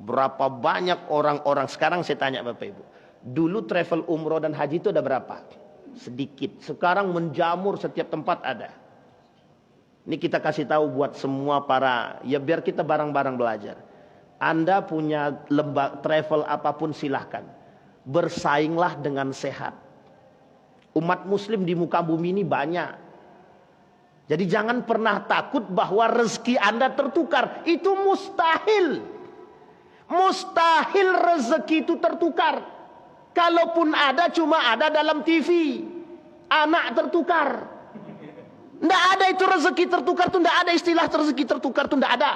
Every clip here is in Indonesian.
Berapa banyak orang-orang sekarang, saya tanya Bapak Ibu. Dulu travel umroh dan haji itu ada berapa? Sedikit. Sekarang menjamur, setiap tempat ada. Ini kita kasih tahu buat semua para, ya biar kita bareng-bareng belajar. Anda punya travel apapun silahkan. Bersainglah dengan sehat. Umat muslim di muka bumi ini banyak. Jadi jangan pernah takut bahwa rezeki Anda tertukar. Itu mustahil. Mustahil rezeki itu tertukar. Kalaupun ada, cuma ada dalam TV. Anak tertukar. Tidak ada itu rezeki tertukar. Itu tidak ada istilah rezeki tertukar. Itu tidak ada.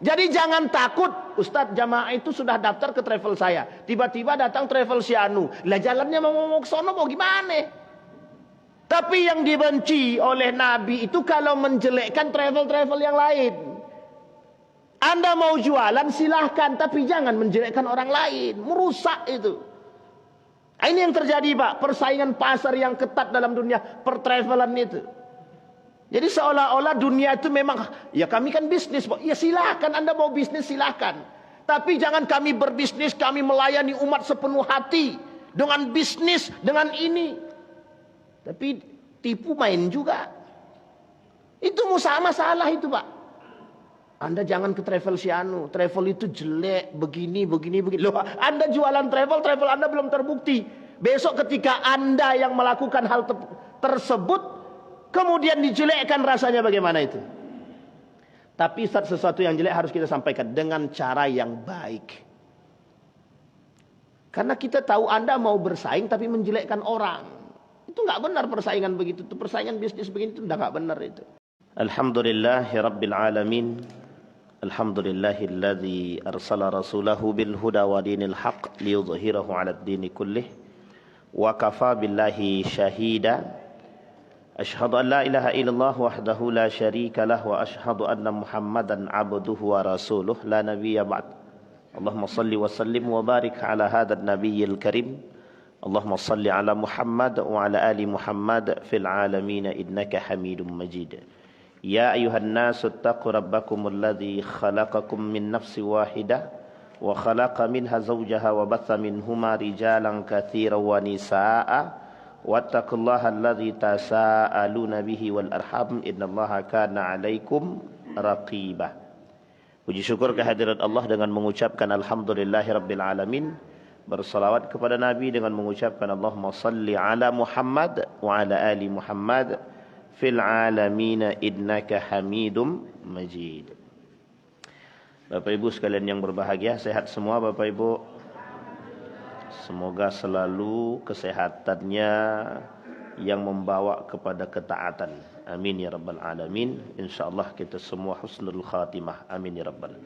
Jadi jangan takut. Ustadz, jamaah itu sudah daftar ke travel saya. Tiba-tiba datang travel si Anu. Lah jalannya mau ke sono mau gimana? Tapi yang dibenci oleh Nabi itu kalau menjelekkan travel-travel yang lain. Anda mau jualan silahkan. Tapi jangan menjelekkan orang lain. Merusak itu. Ini yang terjadi Pak. Persaingan pasar yang ketat dalam dunia pertravelan itu. Jadi seolah-olah dunia itu memang, ya kami kan bisnis, ya silahkan Anda mau bisnis silahkan. Tapi jangan kami berbisnis, kami melayani umat sepenuh hati. Dengan bisnis, dengan ini. Tapi tipu main juga. Itu masalah itu Pak. Anda jangan ke travel si Anu. Travel itu jelek, begini. Loh, Anda jualan travel Anda belum terbukti. Besok ketika Anda yang melakukan hal tersebut, kemudian dijelekkan, rasanya bagaimana itu? Tapi sesuatu yang jelek harus kita sampaikan dengan cara yang baik. Karena kita tahu Anda mau bersaing tapi menjelekkan orang. Itu nggak benar persaingan begitu. Itu persaingan bisnis begini itu nggak benar itu. Alhamdulillahirabbil alamin. Alhamdulillahilladzi arsala rasulahu bil huda wa dinil haqq liyudhhirahu 'alad dini kullih. Wa kafa billahi syahida. Asyhadu an la ilaha illallah wahdahu la syarika lah wa asyhadu anna Muhammadan abduhu wa rasuluh la nabiyya ba'd. Allahumma salli wa sallim wa barik ala hadzal nabiyyil karim. Allahumma salli ala Muhammad wa ala ali Muhammad fil alamin innaka Hamidum Majid. Ya ayuhan nasu ittaqu rabbakumul ladzi khalaqakum min nafsin wahidah wa khalaqa minha zawjaha wa batha minhuma rijalan katsiran wa nisaa'a wattaqullaha alladzi tasaaluna bihi wal arham innallaha kana 'alaikum raqiba. Puji syukur kehadirat Allah dengan mengucapkan alhamdulillahirabbil alamin, bersalawat kepada Nabi dengan mengucapkan Allahumma salli ala Muhammad wa ala ali Muhammad fil alamin innaka Hamidum Majid. Bapak Ibu sekalian yang berbahagia, sehat semua Bapak Ibu. Semoga selalu kesehatannya yang membawa kepada ketaatan. Amin ya rabbal alamin. Insyaallah kita semua husnul khatimah. Amin ya rabbal.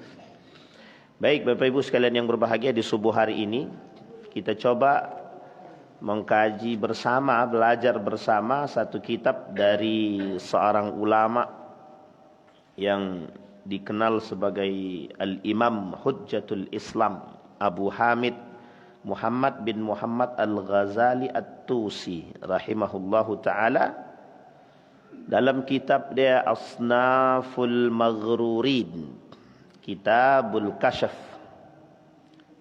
Baik Bapak Ibu sekalian yang berbahagia, di subuh hari ini kita coba mengkaji bersama, belajar bersama satu kitab dari seorang ulama yang dikenal sebagai Al-Imam Hujjatul Islam, Abu Hamid Muhammad bin Muhammad Al-Ghazali At-Tusi rahimahullahu ta'ala. Dalam kitab dia Asnaful Maghrurin, Kitabul Kashaf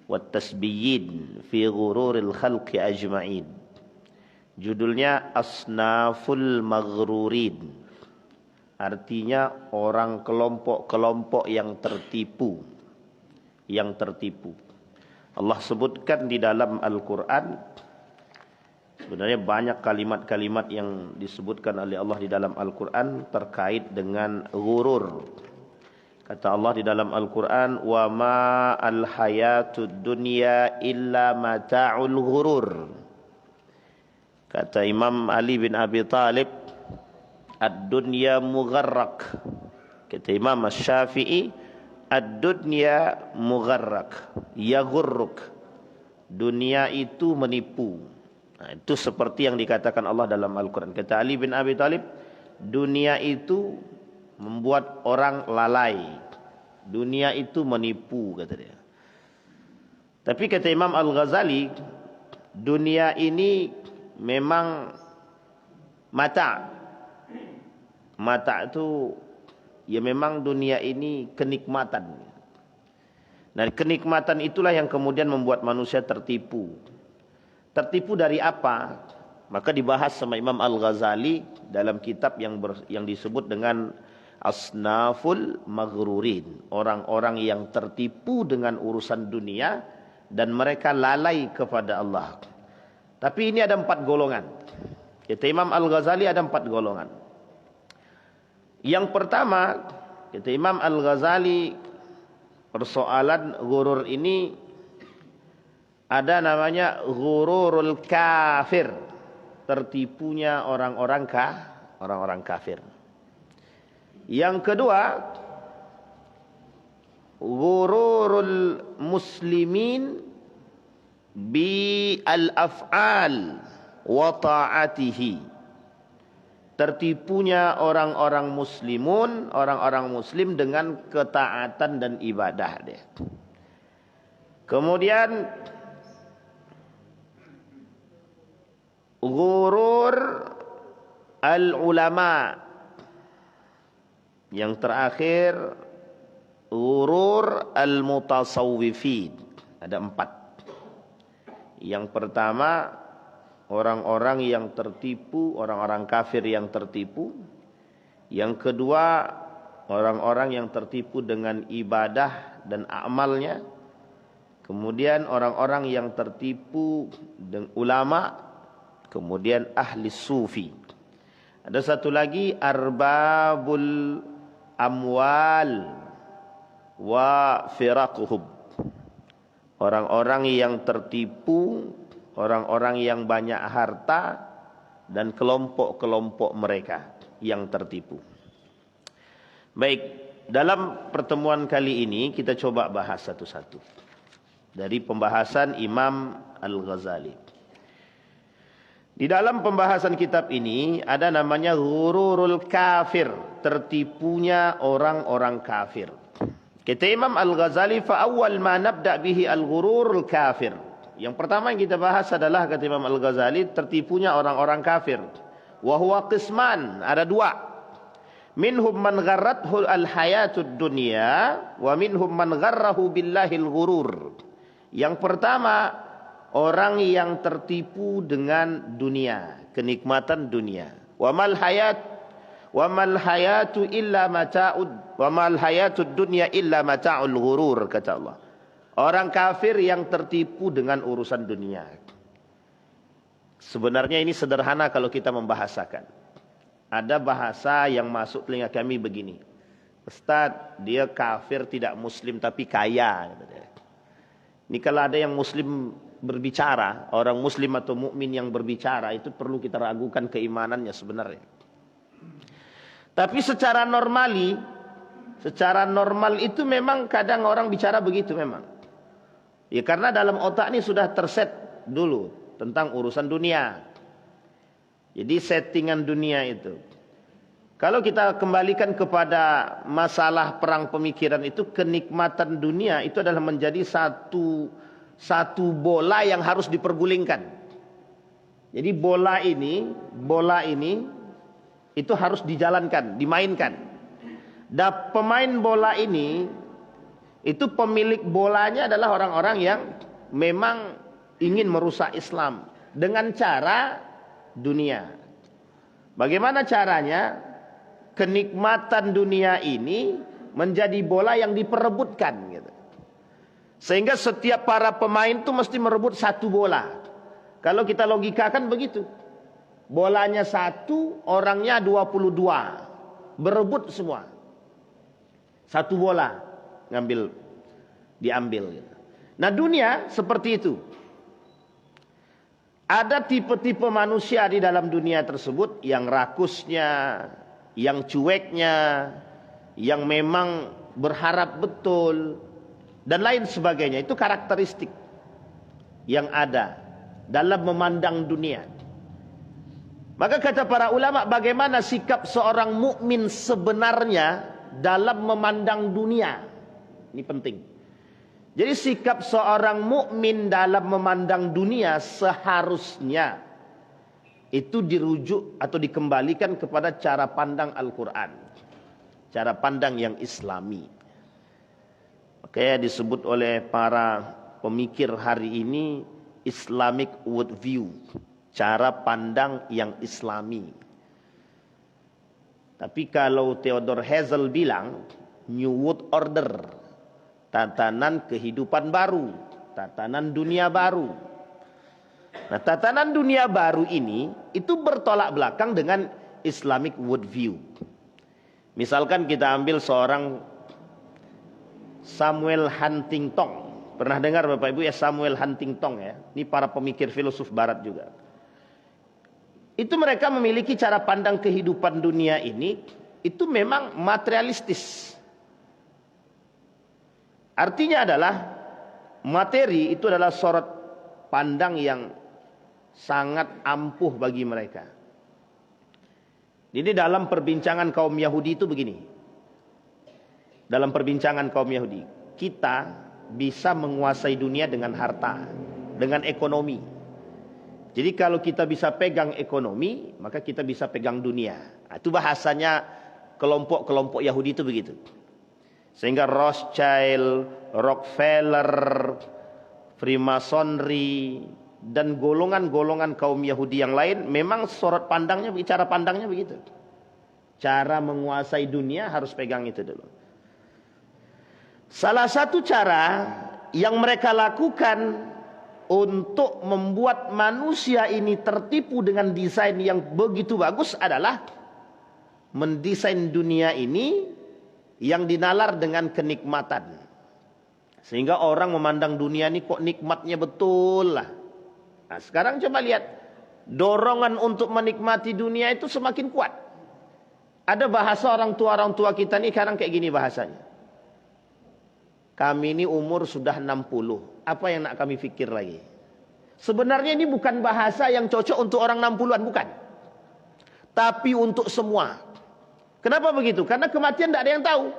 Wat-Tasbiyin fi Ghururil Khalqi Ajma'in. Judulnya Asnaful Maghrurin. Artinya orang kelompok-kelompok yang tertipu. Yang tertipu. Allah sebutkan di dalam Al-Quran. Sebenarnya banyak kalimat-kalimat yang disebutkan oleh Allah di dalam Al-Quran terkait dengan ghurur. Kata Allah di dalam Al-Quran, wa ma al-hayatud dunya illa mata'ul ghurur. Kata Imam Ali bin Abi Talib, ad-dunya mugharrak. Kata Imam Asy-Syafi'i, ad-dunya mugharrak, yaghurruk. Dunia itu menipu. Nah, itu seperti yang dikatakan Allah dalam Al-Quran. Kata Ali bin Abi Talib, dunia itu membuat orang lalai. Dunia itu menipu, kata dia. Tapi kata Imam Al-Ghazali, dunia ini memang mata. Mata itu, ya memang dunia ini kenikmatan. Nah, kenikmatan itulah yang kemudian membuat manusia tertipu. Tertipu dari apa? Maka dibahas sama Imam Al-Ghazali dalam kitab yang disebut dengan Asnaful Maghrurin. Orang-orang yang tertipu dengan urusan dunia dan mereka lalai kepada Allah. Tapi ini ada 4 golongan. Kata Imam Al-Ghazali ada 4 golongan. Yang pertama, kata Imam Al-Ghazali, persoalan ghurur ini ada namanya ghururul kafir. Tertipunya orang-orang kafir. Yang kedua, ghururul muslimin bi al-af'al wa ta'atihi. Tertipunya orang-orang muslimun, orang-orang muslim dengan ketaatan dan ibadah dia. Kemudian ghurur al-ulama. Yang terakhir ghurur al-mutasawwifin. Ada 4. Yang pertama, orang-orang yang tertipu, orang-orang kafir yang tertipu. Yang kedua, orang-orang yang tertipu dengan ibadah dan amalnya. Kemudian orang-orang yang tertipu dengan ulama. Kemudian ahli sufi. Ada satu lagi, arbabul amwal wa firaquhum. Orang-orang yang tertipu, orang-orang yang banyak harta dan kelompok-kelompok mereka yang tertipu. Baik, dalam pertemuan kali ini kita coba bahas satu-satu dari pembahasan Imam Al-Ghazali. Di dalam pembahasan kitab ini ada namanya ghururul kafir, tertipunya orang-orang kafir. Kata Imam Al-Ghazali, fa awwal ma nabda bihi al-ghururul kafir. Yang pertama yang kita bahas adalah, kata Imam Al-Ghazali, tertipunya orang-orang kafir. Wa huwa qisman, ada 2. Minhum man gharrathu al-hayatud dunya wa minhum man gharrahu billahil ghurur. Yang pertama, orang yang tertipu dengan dunia, kenikmatan dunia. Wa mal hayatu illa mata'ud wa mal hayatud dunya illa mata'ul ghurur, kata Allah. Orang kafir yang tertipu dengan urusan dunia. Sebenarnya ini sederhana kalau kita membahasakan. Ada bahasa yang masuk telinga kami begini. Ustaz, dia kafir tidak muslim tapi kaya. Ini kalau ada yang muslim berbicara, orang muslim atau mukmin yang berbicara, itu perlu kita ragukan keimanannya sebenarnya. Tapi secara normal itu memang kadang orang bicara begitu memang. Ya karena dalam otak ini sudah terset dulu tentang urusan dunia. Jadi settingan dunia itu. Kalau kita kembalikan kepada masalah perang pemikiran itu, kenikmatan dunia itu adalah menjadi satu bola yang harus dipergulingkan. Jadi bola ini itu harus dijalankan, dimainkan. Dan pemain bola ini, itu pemilik bolanya adalah orang-orang yang memang ingin merusak Islam dengan cara dunia. Bagaimana caranya? Kenikmatan dunia ini menjadi bola yang diperebutkan gitu. Sehingga setiap para pemain itu mesti merebut satu bola. Kalau kita logikakan begitu. Bolanya 1, orangnya 22. Berebut semua. Satu bola diambil gitu. Nah, dunia seperti itu. Ada tipe-tipe manusia di dalam dunia tersebut, yang rakusnya, yang cueknya, yang memang berharap betul, dan lain sebagainya. Itu karakteristik yang ada dalam memandang dunia. Maka kata para ulama, bagaimana sikap seorang mukmin sebenarnya dalam memandang dunia? Ini penting. Jadi sikap seorang mukmin dalam memandang dunia seharusnya itu dirujuk atau dikembalikan kepada cara pandang Al-Quran, cara pandang yang Islami. Makanya disebut oleh para pemikir hari ini Islamic worldview, cara pandang yang Islami. Tapi kalau Theodor Herzl bilang New World Order, tatanan kehidupan baru, tatanan dunia baru. Nah, tatanan dunia baru ini itu bertolak belakang dengan Islamic worldview. Misalkan kita ambil seorang Samuel Huntington. Pernah dengar Bapak Ibu ya Samuel Huntington ya? Ini para pemikir filosof barat juga. Itu mereka memiliki cara pandang kehidupan dunia ini itu memang materialistis. Artinya adalah materi itu adalah sorot pandang yang sangat ampuh bagi mereka. Jadi dalam perbincangan kaum Yahudi itu begini. Dalam perbincangan kaum Yahudi, kita bisa menguasai dunia dengan harta, dengan ekonomi. Jadi kalau kita bisa pegang ekonomi, maka kita bisa pegang dunia. Nah, itu bahasanya kelompok-kelompok Yahudi itu begitu. Sehingga Rothschild, Rockefeller, Freemasonry, dan golongan-golongan kaum Yahudi yang lain memang sorot pandangnya, cara pandangnya begitu. Cara menguasai dunia harus pegang itu dulu. Salah satu cara yang mereka lakukan untuk membuat manusia ini tertipu dengan desain yang begitu bagus adalah mendesain dunia ini yang dinalar dengan kenikmatan. Sehingga orang memandang dunia ini kok nikmatnya betul lah. Nah, sekarang coba lihat, dorongan untuk menikmati dunia itu semakin kuat. Ada bahasa orang tua kita nih sekarang kayak gini bahasanya. Kami ini umur sudah 60. Apa yang nak kami fikir lagi? Sebenarnya ini bukan bahasa yang cocok untuk orang 60-an, bukan. Tapi untuk semua. Kenapa begitu? Karena kematian tidak ada yang tahu.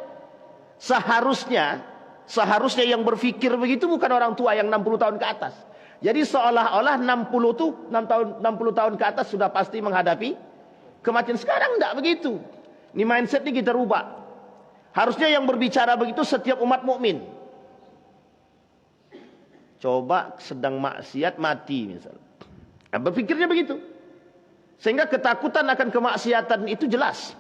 Seharusnya yang berfikir begitu bukan orang tua yang 60 tahun ke atas. Jadi seolah-olah 60 tahun ke atas sudah pasti menghadapi kematian. Sekarang tidak begitu. Ini mindset ini kita rubah. Harusnya yang berbicara begitu setiap umat mukmin. Coba sedang maksiat mati misalnya. Nah, berpikirnya begitu. Sehingga ketakutan akan kemaksiatan itu jelas.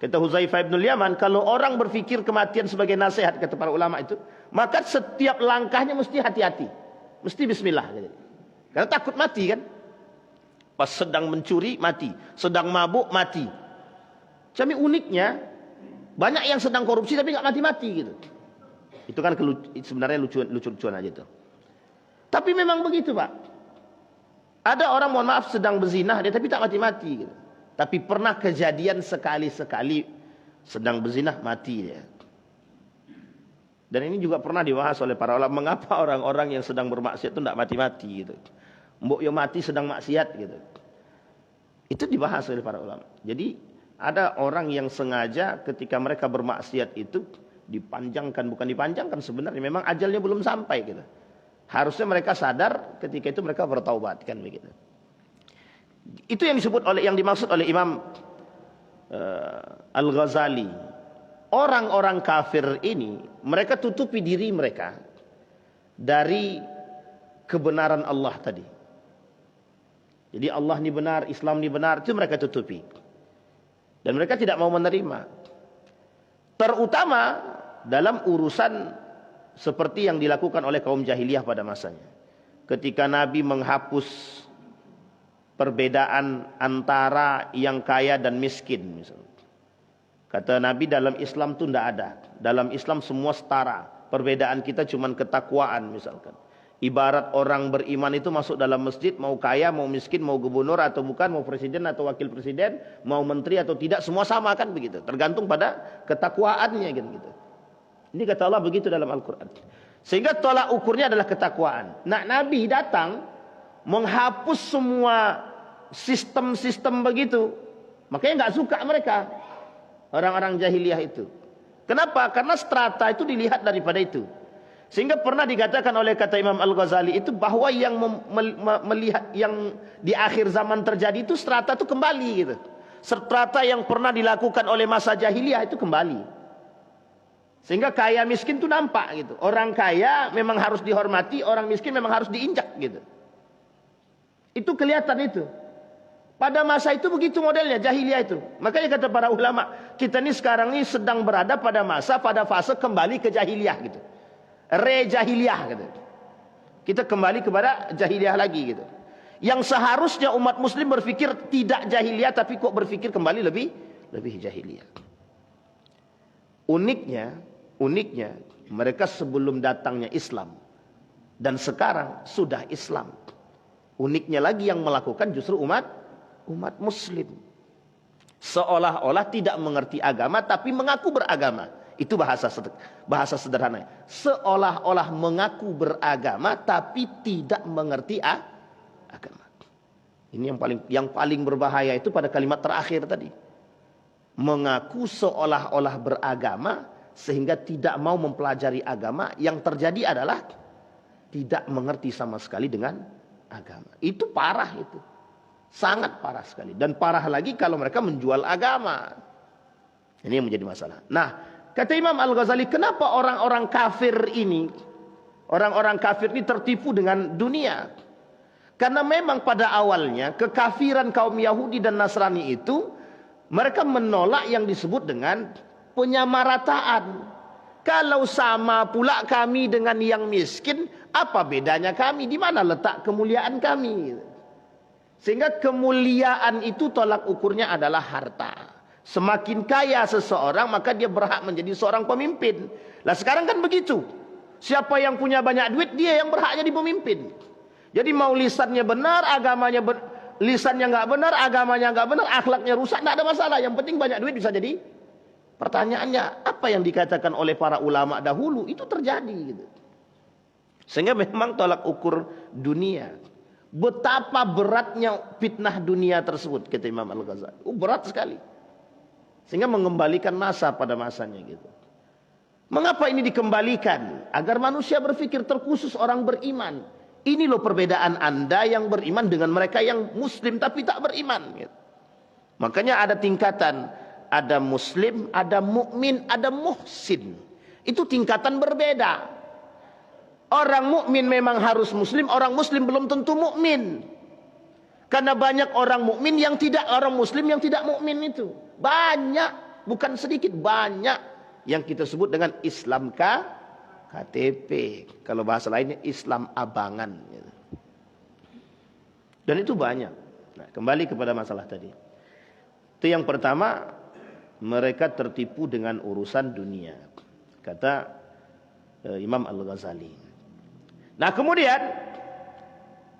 Kata Huzaifah bin Yaman, kalau orang berpikir kematian sebagai nasihat, kata para ulama itu, maka setiap langkahnya mesti hati-hati. Mesti bismillah. Karena takut mati kan. Pas sedang mencuri mati, sedang mabuk mati. Tapi uniknya, banyak yang sedang korupsi tapi nggak mati-mati gitu. Itu kan sebenarnya lucu-lucuan aja tuh. Tapi memang begitu Pak. Ada orang mohon maaf sedang berzinah dia tapi tak mati-mati gitu. Tapi pernah kejadian sekali-sekali sedang berzinah mati dia. Dan ini juga pernah dibahas oleh para ulama, mengapa orang-orang yang sedang bermaksiat itu tidak mati-mati gitu. Mbok yo mati sedang maksiat gitu. Itu dibahas oleh para ulama. Jadi ada orang yang sengaja ketika mereka bermaksiat itu dipanjangkan, bukan dipanjangkan sebenarnya, memang ajalnya belum sampai gitu. Harusnya mereka sadar ketika itu mereka bertaubat kan begitu. Itu yang disebut oleh, yang dimaksud oleh Imam Al-Ghazali. Orang-orang kafir ini mereka tutupi diri mereka dari kebenaran Allah tadi. Jadi Allah ini benar, Islam ini benar, itu mereka tutupi. Dan mereka tidak mau menerima. Terutama dalam urusan seperti yang dilakukan oleh kaum jahiliyah pada masanya. Ketika Nabi menghapus perbedaan antara yang kaya dan miskin misalnya. Kata Nabi dalam Islam itu tidak ada. Dalam Islam semua setara. Perbedaan kita cuma ketakwaan misalkan. Ibarat orang beriman itu masuk dalam masjid, mau kaya, mau miskin, mau gubernur atau bukan, mau presiden atau wakil presiden, mau menteri atau tidak, semua sama kan begitu. Tergantung pada ketakwaannya gitu. Ini kata Allah begitu dalam Al-Quran. Sehingga tolak ukurnya adalah ketakwaan. Nah, Nabi datang menghapus semua sistem-sistem begitu. Makanya nggak suka mereka, orang-orang jahiliyah itu. Kenapa? Karena strata itu dilihat daripada itu. Sehingga pernah dikatakan oleh kata Imam Al-Ghazali itu bahwa yang melihat yang di akhir zaman terjadi itu strata itu kembali gitu. Strata yang pernah dilakukan oleh masa jahiliyah itu kembali. Sehingga kaya miskin itu nampak gitu. Orang kaya memang harus dihormati, orang miskin memang harus diinjak gitu. Itu kelihatan itu. Pada masa itu begitu modelnya jahiliyah itu. Makanya kata para ulama, kita ini sekarang ini sedang berada pada fase kembali ke jahiliyah gitu. Re-jahiliyah gitu. Kita kembali kepada jahiliyah lagi gitu. Yang seharusnya umat muslim berpikir tidak jahiliyah, tapi kok berpikir kembali lebih jahiliyah. Uniknya mereka sebelum datangnya Islam dan sekarang sudah Islam. Uniknya lagi yang melakukan justru umat muslim. Seolah-olah tidak mengerti agama tapi mengaku beragama. Itu bahasa sederhana. Seolah-olah mengaku beragama tapi tidak mengerti agama. Ini yang paling berbahaya itu pada kalimat terakhir tadi. Mengaku seolah-olah beragama sehingga tidak mau mempelajari agama, yang terjadi adalah tidak mengerti sama sekali dengan agama. Itu parah itu. Sangat parah sekali. Dan parah lagi kalau mereka menjual agama. Ini yang menjadi masalah. Nah, kata Imam Al-Ghazali, kenapa orang-orang kafir ini tertipu dengan dunia? Karena memang pada awalnya kekafiran kaum Yahudi dan Nasrani itu mereka menolak yang disebut dengan penyamarataan. Kalau sama pula kami dengan yang miskin, apa bedanya kami? Di mana letak kemuliaan kami? Sehingga kemuliaan itu tolak ukurnya adalah harta. Semakin kaya seseorang, maka dia berhak menjadi seorang pemimpin. Lah sekarang kan begitu. Siapa yang punya banyak duit, dia yang berhak jadi pemimpin. Jadi mau lisannya benar, lisannya nggak benar, agamanya nggak benar, akhlaknya rusak, nggak ada masalah. Yang penting banyak duit bisa jadi. Pertanyaannya, apa yang dikatakan oleh para ulama dahulu itu terjadi gitu. Sehingga memang tolak ukur dunia. Betapa beratnya fitnah dunia tersebut, kata Imam Al-Ghazali. Berat sekali. Sehingga mengembalikan masa pada masanya gitu. Mengapa ini dikembalikan? Agar manusia berpikir, terkhusus orang beriman. Ini loh perbedaan Anda yang beriman dengan mereka yang muslim tapi tak beriman gitu. Makanya ada tingkatan, ada muslim, ada mukmin, ada muhsin. Itu tingkatan berbeda. Orang mukmin memang harus muslim, orang muslim belum tentu mukmin. Karena banyak orang mukmin yang tidak, orang muslim yang tidak mukmin itu. Banyak, bukan sedikit, banyak yang kita sebut dengan Islam KTP. Kalau bahasa lainnya Islam abangan. Dan itu banyak. Nah, kembali kepada masalah tadi. Itu yang pertama, mereka tertipu dengan urusan dunia. Kata Imam Al-Ghazali. Nah kemudian,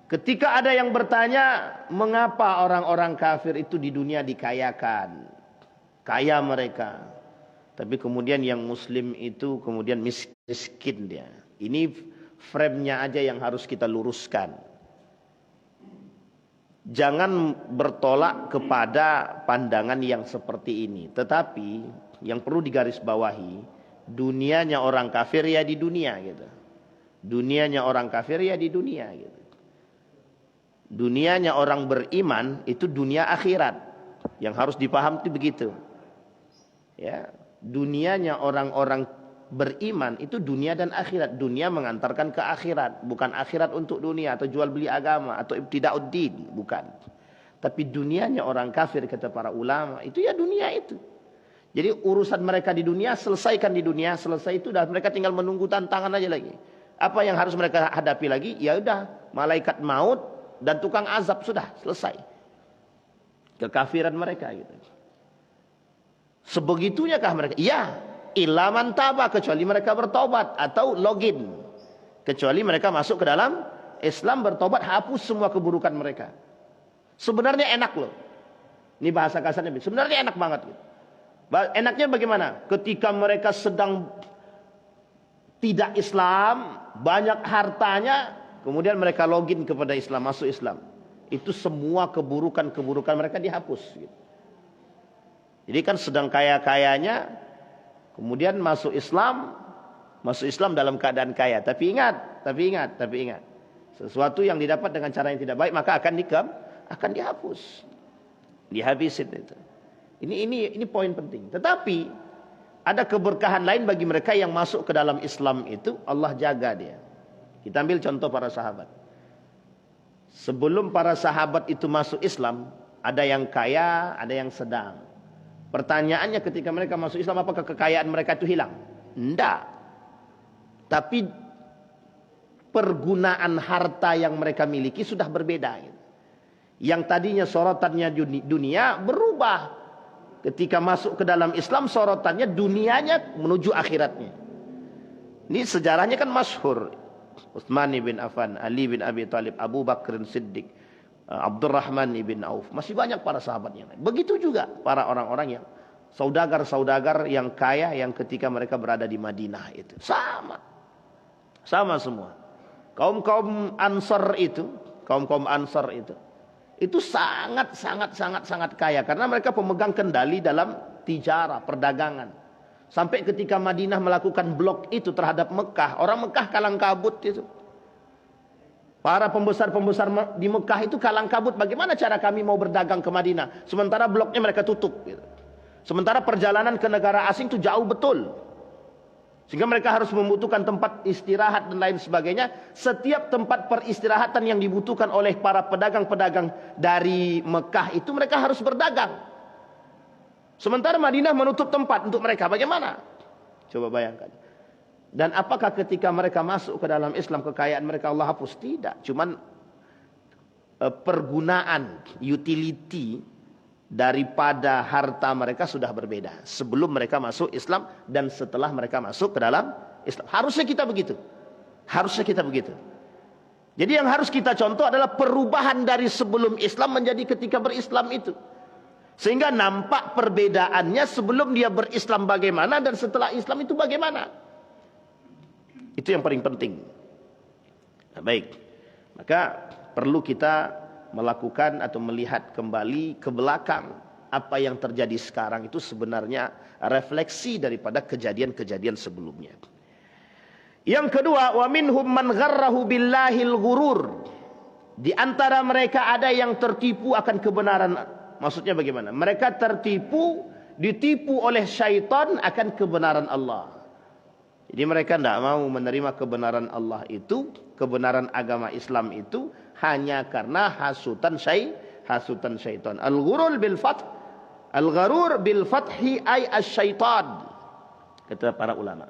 ketika ada yang bertanya, mengapa orang-orang kafir itu di dunia dikayakan? Kaya mereka. Tapi kemudian yang muslim itu kemudian miskin dia. Ini frame-nya aja yang harus kita luruskan. Jangan bertolak kepada pandangan yang seperti ini. Tetapi yang perlu digarisbawahi, dunianya orang kafir ya di dunia gitu. Dunianya orang kafir ya di dunia gitu. Dunianya orang beriman itu dunia akhirat. Yang harus dipaham itu begitu. Ya, dunianya orang-orang beriman itu dunia dan akhirat. Dunia mengantarkan ke akhirat, bukan akhirat untuk dunia atau jual beli agama atau ibtida'uddin, bukan. Tapi dunianya orang kafir, kata para ulama, itu ya dunia itu. Jadi urusan mereka di dunia selesaikan di dunia, selesai itu dah, mereka tinggal menunggu tantangan aja lagi. Apa yang harus mereka hadapi lagi? Ya udah, malaikat maut dan tukang azab, sudah selesai. Kekafiran mereka gitu. Sebegitunya kah mereka? Ya, ilaman taba, kecuali mereka bertobat atau login. Kecuali mereka masuk ke dalam Islam, bertobat, hapus semua keburukan mereka. Sebenarnya enak loh. Ini bahasa kasarnya. Sebenarnya enak banget gitu. Enaknya bagaimana? Ketika mereka sedang tidak Islam, banyak hartanya, kemudian mereka login kepada Islam, masuk Islam. Itu semua keburukan-keburukan mereka dihapus gitu. Jadi kan sedang kaya-kayanya, kemudian masuk Islam dalam keadaan kaya. Tapi ingat, sesuatu yang didapat dengan cara yang tidak baik maka akan dihapus, dihabisin itu. Ini poin penting. Tetapi ada keberkahan lain bagi mereka yang masuk ke dalam Islam itu, Allah jaga dia. Kita ambil contoh para sahabat. Sebelum para sahabat itu masuk Islam, ada yang kaya, ada yang sedang. Pertanyaannya ketika mereka masuk Islam, apakah kekayaan mereka itu hilang? Tidak. Tapi pergunaan harta yang mereka miliki sudah berbeda. Yang tadinya sorotannya dunia berubah. Ketika masuk ke dalam Islam, sorotannya dunianya menuju akhiratnya. Ini sejarahnya kan masyhur. Utsman bin Affan, Ali bin Abi Thalib, Abu Bakr Siddiq, Abdurrahman bin Auf. Masih banyak para sahabat yang lain. Begitu juga para orang-orang yang saudagar-saudagar yang kaya yang ketika mereka berada di Madinah itu. Sama. Sama semua. Kaum-kaum Ansar itu, itu sangat kaya karena mereka pemegang kendali dalam tijarah, perdagangan. Sampai ketika Madinah melakukan blok itu terhadap Mekah, orang Mekah kalang kabut itu. Para pembesar-pembesar di Mekah itu kalang kabut, bagaimana cara kami mau berdagang ke Madinah sementara bloknya mereka tutup gitu. Sementara perjalanan ke negara asing itu jauh betul. Sehingga mereka harus membutuhkan tempat istirahat dan lain sebagainya. Setiap tempat peristirahatan yang dibutuhkan oleh para pedagang-pedagang dari Mekah itu mereka harus berdagang. Sementara Madinah menutup tempat untuk mereka. Bagaimana? Coba bayangkan. Dan apakah ketika mereka masuk ke dalam Islam kekayaan mereka Allah hapus? Tidak. Cuman pergunaan, utility daripada harta mereka sudah berbeda sebelum mereka masuk Islam dan setelah mereka masuk ke dalam Islam. Harusnya kita begitu. Harusnya kita begitu. Jadi yang harus kita contoh adalah perubahan dari sebelum Islam menjadi ketika berislam itu. Sehingga nampak perbedaannya sebelum dia berislam bagaimana dan setelah Islam itu bagaimana. Itu yang paling penting. Nah, baik. Maka perlu kita melakukan atau melihat kembali ke belakang apa yang terjadi sekarang itu sebenarnya refleksi daripada kejadian-kejadian sebelumnya. Yang kedua, wa minhum man gharrahu billahil ghurur. Di antara mereka ada yang tertipu akan kebenaran. Maksudnya bagaimana? Mereka ditipu oleh syaitan akan kebenaran Allah. Jadi mereka tidak mau menerima kebenaran Allah itu, kebenaran agama Islam itu hanya karena hasutan syaitan. Al-ghurur bil fath, al-gharur bil fathi ay asy-syaitan. Kata para ulama.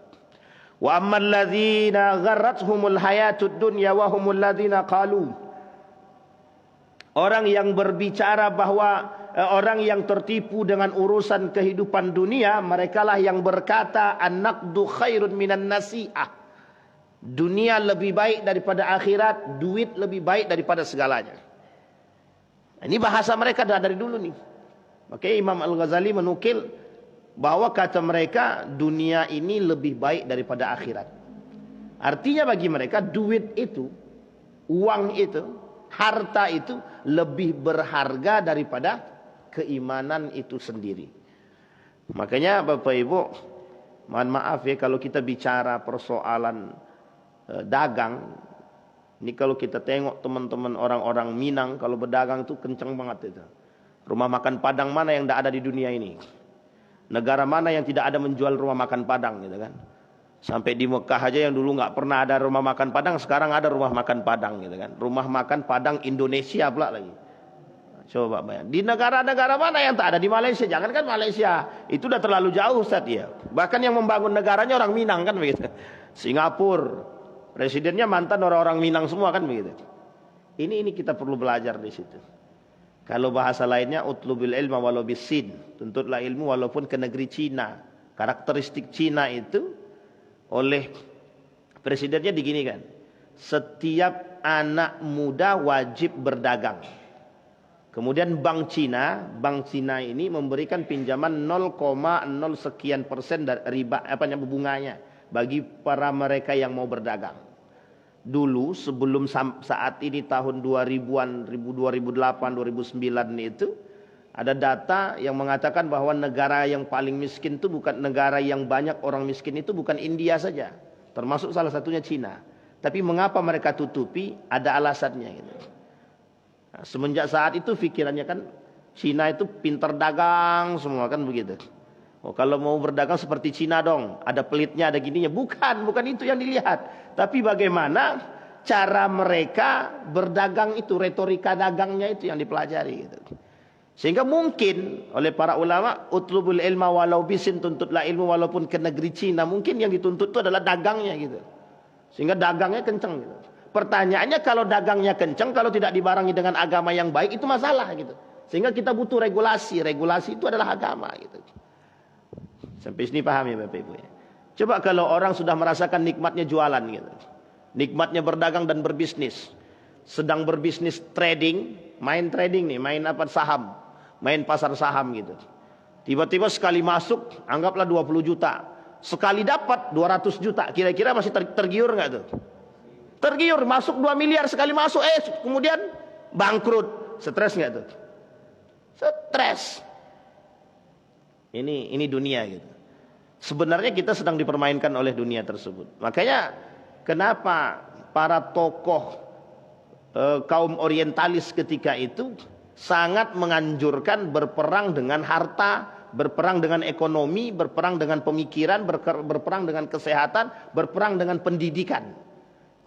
Wa ammal ladzina gharrathumul hayatud dunya wa humul ladzina qalu. Orang yang berbicara bahwa orang yang tertipu dengan urusan kehidupan dunia, merekalah yang berkata an-naqdu khairun minan nasi'ah. Dunia lebih baik daripada akhirat, duit lebih baik daripada segalanya. Ini bahasa mereka dari dulu nih. Makanya Imam Al-Ghazali menukil bahwa kata mereka dunia ini lebih baik daripada akhirat. Artinya bagi mereka duit itu, uang itu, harta itu lebih berharga daripada keimanan itu sendiri. Makanya Bapak Ibu, mohon maaf ya kalau kita bicara persoalan dagang. Ini kalau kita tengok teman-teman orang-orang Minang kalau berdagang itu kencang banget itu. Rumah makan Padang mana yang tidak ada di dunia ini? Negara mana yang tidak ada menjual rumah makan Padang gitu kan? Sampai di Mekah aja yang dulu nggak pernah ada rumah makan Padang, sekarang ada rumah makan Padang gitu kan. Rumah makan Padang Indonesia pula lagi. Coba bayang. Di negara-negara mana yang tak ada? Di Malaysia. Jangan kan Malaysia. Itu udah terlalu jauh Ustaz ya. Bahkan yang membangun negaranya orang Minang kan begitu. Singapura. Presidennya mantan orang-orang Minang semua kan begitu. Ini kita perlu belajar di situ. Kalau bahasa lainnya utlubil ilma walau bisin. Tuntutlah ilmu walaupun ke negeri Cina. Karakteristik Cina itu oleh presidennya diginikan. Setiap anak muda wajib berdagang. Kemudian Bank Cina ini memberikan pinjaman 0,0 sekian persen dari riba bunganya bagi para mereka yang mau berdagang. Dulu sebelum saat ini tahun 2000-an, 2008, 2009 itu ada data yang mengatakan bahwa negara yang paling miskin itu bukan negara yang banyak orang miskin itu bukan India saja, termasuk salah satunya Cina. Tapi mengapa mereka tutupi? Ada alasannya gitu. Nah, semenjak saat itu pikirannya kan Cina itu pintar dagang semua kan begitu. Oh, kalau mau berdagang seperti Cina dong, ada pelitnya, ada gininya. Bukan itu yang dilihat. Tapi bagaimana cara mereka berdagang itu, retorika dagangnya itu yang dipelajari gitu. Sehingga mungkin oleh para ulama, utlubul ilma walau bisin, tuntutlah ilmu walaupun ke negeri Cina. Mungkin yang dituntut itu adalah dagangnya gitu. Sehingga dagangnya kencang gitu. Pertanyaannya, kalau dagangnya kencang, kalau tidak dibarengi dengan agama yang baik, itu masalah gitu. Sehingga kita butuh regulasi. Regulasi itu adalah agama gitu. Sampai sini paham ya Bapak Ibu ya. Coba kalau orang sudah merasakan nikmatnya jualan gitu. Nikmatnya berdagang dan berbisnis. Sedang berbisnis trading, main trading nih, main apa saham, main pasar saham gitu. Tiba-tiba sekali masuk, anggaplah 20 juta. Sekali dapat 200 juta. Kira-kira masih tergiur nggak tuh? Tergiur, masuk 2 miliar sekali masuk, kemudian bangkrut. Stres nggak tuh? Stres. Ini dunia gitu. Sebenarnya kita sedang dipermainkan oleh dunia tersebut. Makanya kenapa para tokoh kaum orientalis ketika itu sangat menganjurkan berperang dengan harta, berperang dengan ekonomi, berperang dengan pemikiran, berperang dengan kesehatan, berperang dengan pendidikan.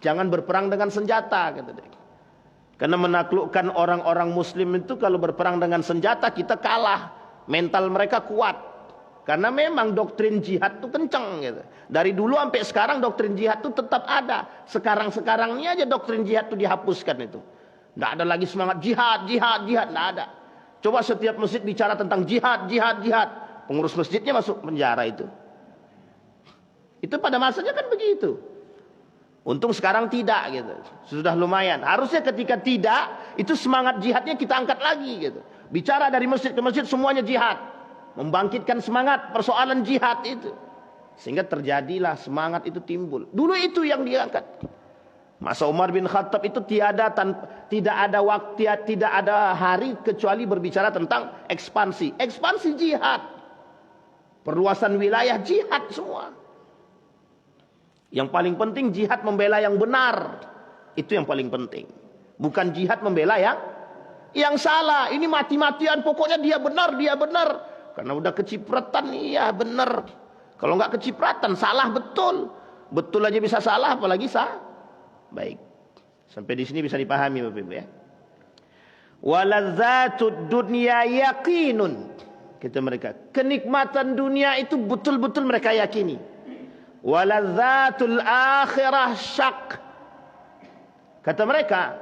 Jangan berperang dengan senjata gitu deh. Karena menaklukkan orang-orang muslim itu kalau berperang dengan senjata kita kalah. Mental mereka kuat. Karena memang doktrin jihad itu kencang gitu. Dari dulu sampai sekarang doktrin jihad itu tetap ada. Sekarang ini aja doktrin jihad itu dihapuskan itu. Tidak ada lagi semangat jihad. Tidak ada. Coba setiap masjid bicara tentang jihad. Pengurus masjidnya masuk penjara itu. Itu pada masanya kan begitu. Untung sekarang tidak gitu. Sudah lumayan. Harusnya ketika tidak, itu semangat jihadnya kita angkat lagi gitu. Bicara dari masjid ke masjid semuanya jihad. Membangkitkan semangat persoalan jihad itu. Sehingga terjadilah semangat itu timbul. Dulu itu yang diangkat. Masa Umar bin Khattab itu tidak ada waktu, tidak ada hari kecuali berbicara tentang ekspansi. Ekspansi jihad. Perluasan wilayah jihad semua. Yang paling penting jihad membela yang benar. Itu yang paling penting. Bukan jihad membela yang salah. Ini mati-matian, pokoknya dia benar. Karena udah kecipratan, iya benar. Kalau nggak kecipratan, salah betul. Betul aja bisa salah, apalagi baik. Sampai di sini bisa dipahami Bapak Ibu ya. Walazzatud dunya yaqinun. Kata mereka, kenikmatan dunia itu betul-betul mereka yakini. Walazzatul akhirah syak. Kata mereka,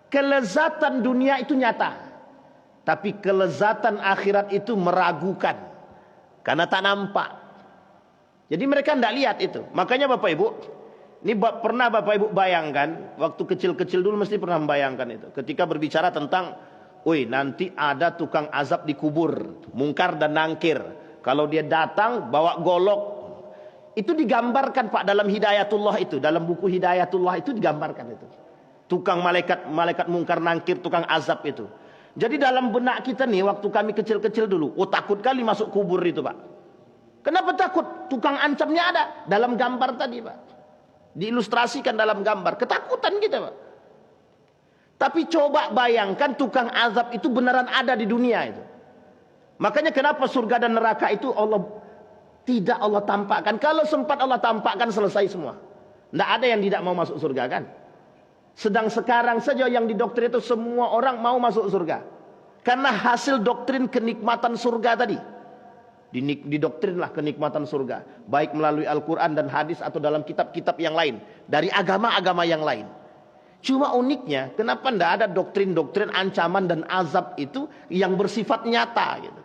kelezatan dunia itu nyata. Tapi kelezatan akhirat itu meragukan. Karena tak nampak. Jadi mereka tidak lihat itu. Makanya Bapak Ibu, ini pernah Bapak Ibu bayangkan, waktu kecil-kecil dulu mesti pernah membayangkan itu. Ketika berbicara tentang, nanti ada tukang azab di kubur, mungkar dan nangkir. Kalau dia datang bawa golok. Itu digambarkan Pak dalam Hidayatullah itu. Dalam buku Hidayatullah itu digambarkan itu. Tukang malaikat mungkar nangkir, tukang azab itu. Jadi dalam benak kita nih waktu kami kecil-kecil dulu, takut kali masuk kubur itu Pak. Kenapa takut? Tukang ancamnya ada dalam gambar tadi Pak. Diilustrasikan dalam gambar, ketakutan kita Pak. Tapi coba bayangkan tukang azab itu beneran ada di dunia itu. Makanya kenapa surga dan neraka itu Allah tampakkan. Kalau sempat Allah tampakkan selesai semua. Tidak ada yang tidak mau masuk surga kan? Sedang sekarang saja yang didoktrin itu semua orang mau masuk surga. Karena hasil doktrin kenikmatan surga tadi. Didoktrinlah kenikmatan surga. Baik melalui Al-Quran dan hadis atau dalam kitab-kitab yang lain. Dari agama-agama yang lain. Cuma uniknya, kenapa tidak ada doktrin-doktrin ancaman dan azab itu yang bersifat nyata gitu.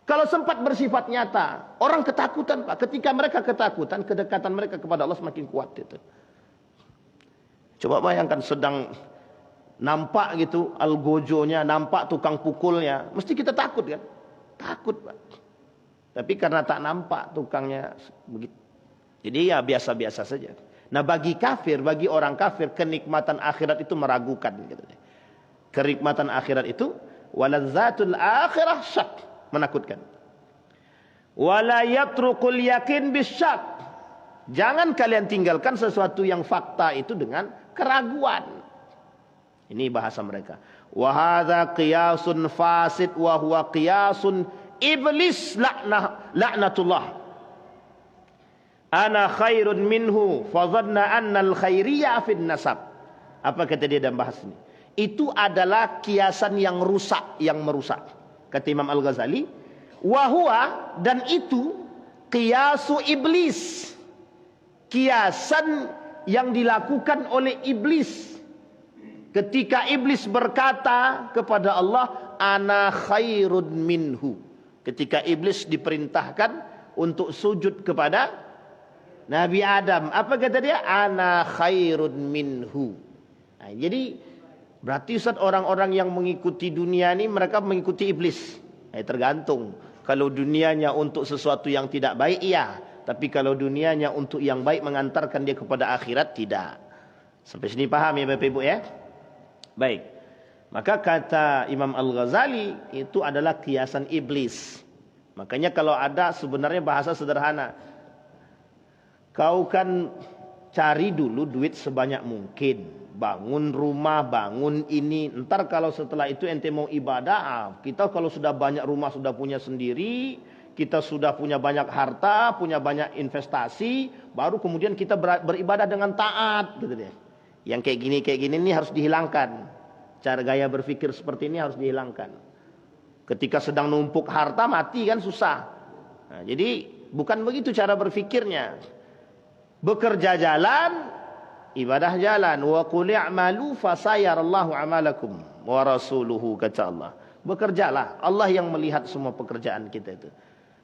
Kalau sempat bersifat nyata, orang ketakutan Pak. Ketika mereka ketakutan, kedekatan mereka kepada Allah semakin kuat itu. Coba bayangkan sedang nampak gitu algojonya, nampak tukang pukulnya. Mesti kita takut kan? Takut Pak. Tapi karena tak nampak tukangnya begitu. Jadi ya biasa-biasa saja. Nah bagi kafir, bagi orang kafir, kenikmatan akhirat itu meragukan. Gitu. Kenikmatan akhirat itu, walazzatul akhirah syak, menakutkan. Wala yatrukul yakin bisyak. Jangan kalian tinggalkan sesuatu yang fakta itu dengan keraguan. Ini bahasa mereka. Wa hadza qiyasun fasid wa huwa qiyasun iblis laknatullah. Ana khairun minhu fa dhanna anna al-khairiyya fin nasab. Apa kata dia dalam bahas ini? Itu adalah kiasan yang rusak, yang merusak. Kata Imam Al-Ghazali, wa huwa, dan itu qiyasu iblis. Kiasan yang dilakukan oleh iblis. Ketika iblis berkata kepada Allah, ana khairun minhu. Ketika iblis diperintahkan untuk sujud kepada Nabi Adam, apa kata dia? Ana khairun minhu. Nah, jadi berarti Ustaz, orang-orang yang mengikuti dunia ini mereka mengikuti iblis. Tergantung. Kalau dunianya untuk sesuatu yang tidak baik, iya. Tapi kalau dunianya untuk yang baik, mengantarkan dia kepada akhirat, tidak. Sampai sini paham ya Bapak Ibu ya? Baik. Maka kata Imam Al-Ghazali, itu adalah kiasan iblis. Makanya kalau ada sebenarnya bahasa sederhana. Kau kan cari dulu duit sebanyak mungkin. Bangun rumah, bangun ini. Ntar kalau setelah itu ente mau ibadah, kita kalau sudah banyak rumah, sudah punya sendiri, kita sudah punya banyak harta, punya banyak investasi, baru kemudian kita beribadah dengan taat, gitu deh. Yang kayak gini ini harus dihilangkan. Cara gaya berpikir seperti ini harus dihilangkan. Ketika sedang numpuk harta, mati kan susah. Nah, jadi bukan begitu cara berpikirnya. Bekerja jalan, ibadah jalan. Wa qul i'malu fasayarallahu amalakum wa rasuluhu, kata Allah. Bekerjalah, Allah yang melihat semua pekerjaan kita itu.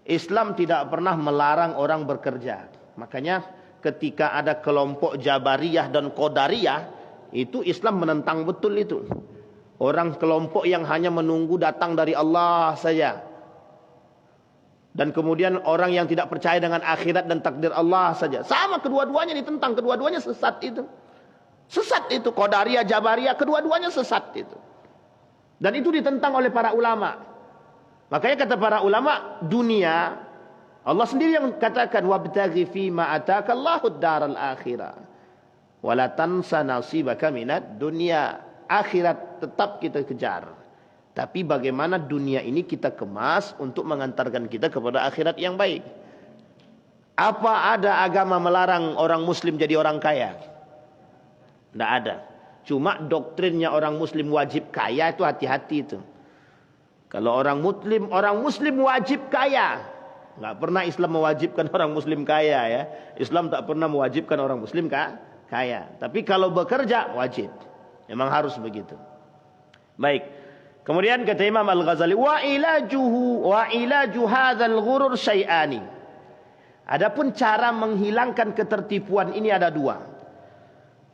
Islam tidak pernah melarang orang bekerja. Makanya ketika ada kelompok Jabariyah dan Qadariyah, itu Islam menentang betul itu. Orang kelompok yang hanya menunggu datang dari Allah saja. Dan kemudian orang yang tidak percaya dengan akhirat dan takdir Allah saja. Sama, kedua-duanya ditentang, kedua-duanya sesat itu. Sesat itu, Qadariyah, Jabariyah, kedua-duanya sesat itu. Dan itu ditentang oleh para ulama. Makanya kata para ulama, dunia, Allah sendiri yang katakan, wabtaghi fima ataka Allahu ad-daral akhirah wa la tansa nasibaka minad dunya. Akhirat tetap kita kejar, tapi bagaimana dunia ini kita kemas untuk mengantarkan kita kepada akhirat yang baik. Apa ada agama melarang orang muslim jadi orang kaya? Tidak ada. Cuma doktrinnya orang muslim wajib kaya itu hati-hati itu. Kalau orang muslim wajib kaya. Nggak pernah Islam mewajibkan orang muslim kaya ya. Islam tak pernah mewajibkan orang muslim kaya. Tapi kalau bekerja wajib. Memang harus begitu. Baik. Kemudian kata Imam Al-Ghazali, wa ilaju hadzal ghurur syai'ani. Adapun cara menghilangkan ketertipuan ini ada dua.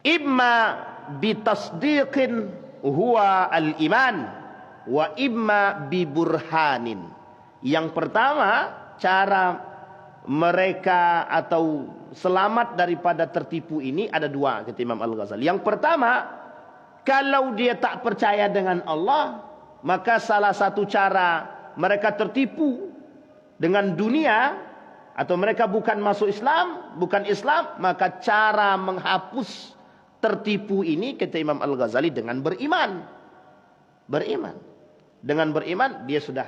Imma bitasdiqin huwa al-iman wa imma biburhanin. Yang pertama, cara mereka atau selamat daripada tertipu ini ada dua, kata Imam Al-Ghazali. Yang pertama, kalau dia tak percaya dengan Allah, maka salah satu cara mereka tertipu dengan dunia, atau mereka bukan masuk Islam, bukan Islam, maka cara menghapus tertipu ini, kata Imam Al-Ghazali, dengan beriman. Beriman. Dengan beriman dia sudah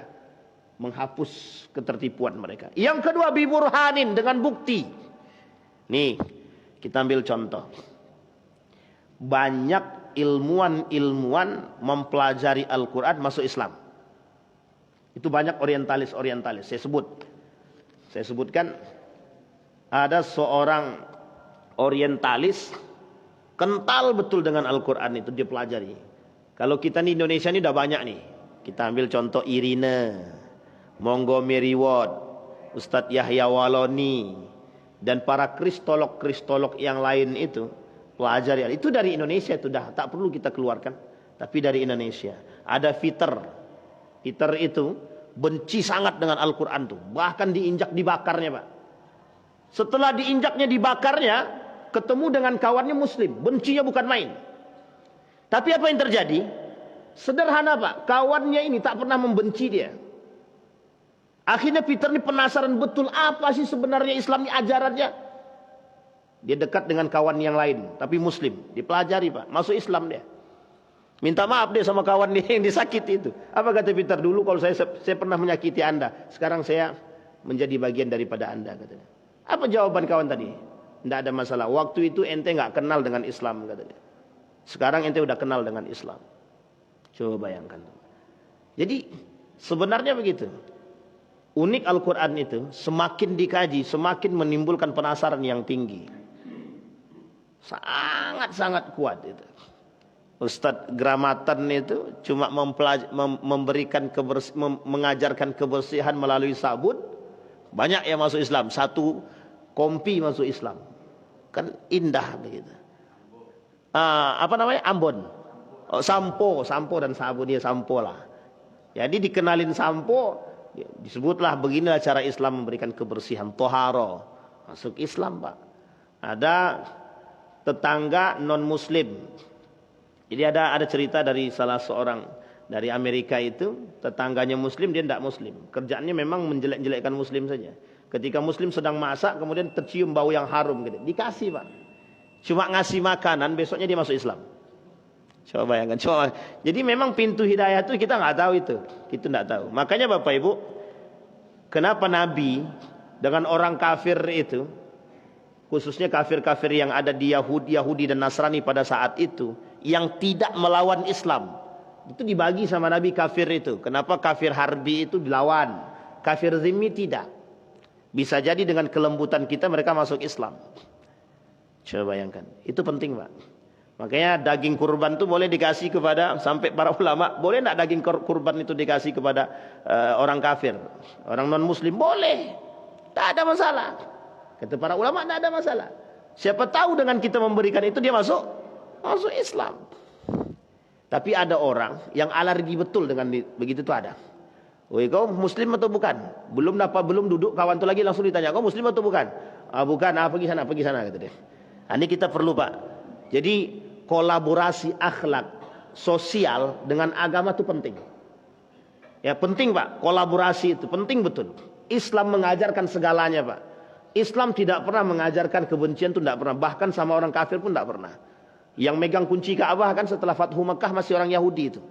menghapus ketertipuan mereka. Yang kedua, biburhanin, dengan bukti. Nih, kita ambil contoh. Banyak ilmuwan mempelajari Al-Quran masuk Islam. Itu banyak orientalis. Saya sebutkan, ada seorang orientalis kental betul dengan Al-Quran, itu dia pelajari. Kalau kita di Indonesia ini udah banyak nih. Kita ambil contoh Irina, Montgomery Ward, Ustadz Yahya Waloni, dan para kristolog yang lain itu. Pelajari itu dari Indonesia, itu dah tak perlu kita keluarkan, tapi dari Indonesia. Ada Peter itu benci sangat dengan Al-Quran tuh, bahkan dibakarnya Pak. Setelah dibakarnya, ketemu dengan kawannya Muslim, bencinya bukan main. Tapi apa yang terjadi? Sederhana Pak, kawannya ini tak pernah membenci dia. Akhirnya Peter ini penasaran betul, apa sih sebenarnya Islam ini ajarannya. Dia dekat dengan kawan yang lain, tapi Muslim. Dipelajari Pak, masuk Islam dia. Minta maaf deh sama kawan dia yang disakiti itu. Apa kata Peter? Dulu kalau saya pernah menyakiti Anda, sekarang saya menjadi bagian daripada Anda, katanya. Apa jawaban kawan tadi? Tidak ada masalah. Waktu itu ente nggak kenal dengan Islam, katanya. Sekarang ente udah kenal dengan Islam. Coba bayangkan. Jadi sebenarnya begitu. Unik Al-Quran itu semakin dikaji, semakin menimbulkan penasaran yang tinggi. Sangat-sangat kuat itu. Ustadz Gramatan itu cuma mengajarkan kebersihan melalui sabun. Banyak yang masuk Islam. Satu kompi masuk Islam. Kan indah begitu. Apa namanya? Ambon. Oh, sampo dan sabun, dia sampo lah. Jadi dikenalin sampo, disebutlah beginilah cara Islam memberikan kebersihan. Toharo. Masuk Islam, Pak. Ada tetangga non muslim. Jadi ada cerita dari salah seorang dari Amerika itu, tetangganya muslim, dia tidak muslim. Kerjaannya memang menjelek-jelekkan muslim saja. Ketika muslim sedang masak, kemudian tercium bau yang harum gitu. Dikasih, Pak. Cuma ngasih makanan, besoknya dia masuk Islam. Coba bayangkan. Jadi memang pintu hidayah itu kita nggak tahu itu. Kita nggak tahu. Makanya Bapak Ibu, kenapa Nabi dengan orang kafir itu, khususnya kafir-kafir yang ada di Yahudi dan Nasrani pada saat itu, yang tidak melawan Islam, itu dibagi sama Nabi kafir itu. Kenapa kafir harbi itu dilawan, kafir zimmi tidak? Bisa jadi dengan kelembutan kita mereka masuk Islam. Coba bayangkan, itu penting, Pak. Makanya daging kurban itu boleh dikasih kepada, sampai para ulama, boleh tidak daging kurban itu dikasih kepada orang kafir, orang non muslim? Boleh, tak ada masalah. Kata para ulama, tidak ada masalah. Siapa tahu dengan kita memberikan itu dia masuk Islam. Tapi ada orang yang alergi betul dengan begitu tuh ada. Woi, kau muslim atau bukan? Belum duduk kawan tuh lagi langsung ditanya, kau muslim atau bukan? Bukan. Pergi sana gitu deh. Ini kita perlu, Pak. Jadi kolaborasi akhlak sosial dengan agama itu penting. Ya penting, Pak. Kolaborasi itu penting betul. Islam mengajarkan segalanya, Pak. Islam tidak pernah mengajarkan kebencian, itu tidak pernah. Bahkan sama orang kafir pun tidak pernah. Yang megang kunci Ka'bah kan setelah Fathu Mekah masih orang Yahudi itu.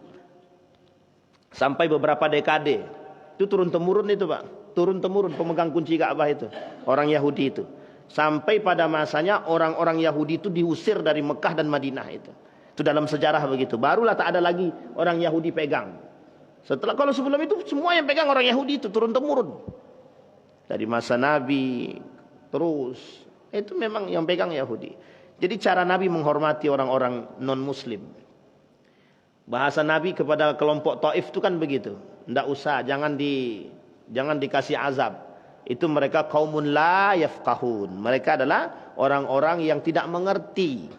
Sampai beberapa dekade. Itu turun-temurun itu, Pak. Turun-temurun pemegang kunci Ka'bah itu. Orang Yahudi itu. Sampai pada masanya orang-orang Yahudi itu diusir dari Mekah dan Madinah itu. Itu dalam sejarah begitu. Barulah tak ada lagi orang Yahudi pegang. Kalau sebelum itu semua yang pegang orang Yahudi itu turun-temurun. Dari masa Nabi terus. Itu memang yang pegang Yahudi. Jadi cara Nabi menghormati orang-orang non-muslim. Bahasa Nabi kepada kelompok Taif itu kan begitu. Tidak usah, jangan dikasih azab. Itu mereka qaumun la yafqahun. Mereka adalah orang-orang yang tidak mengerti.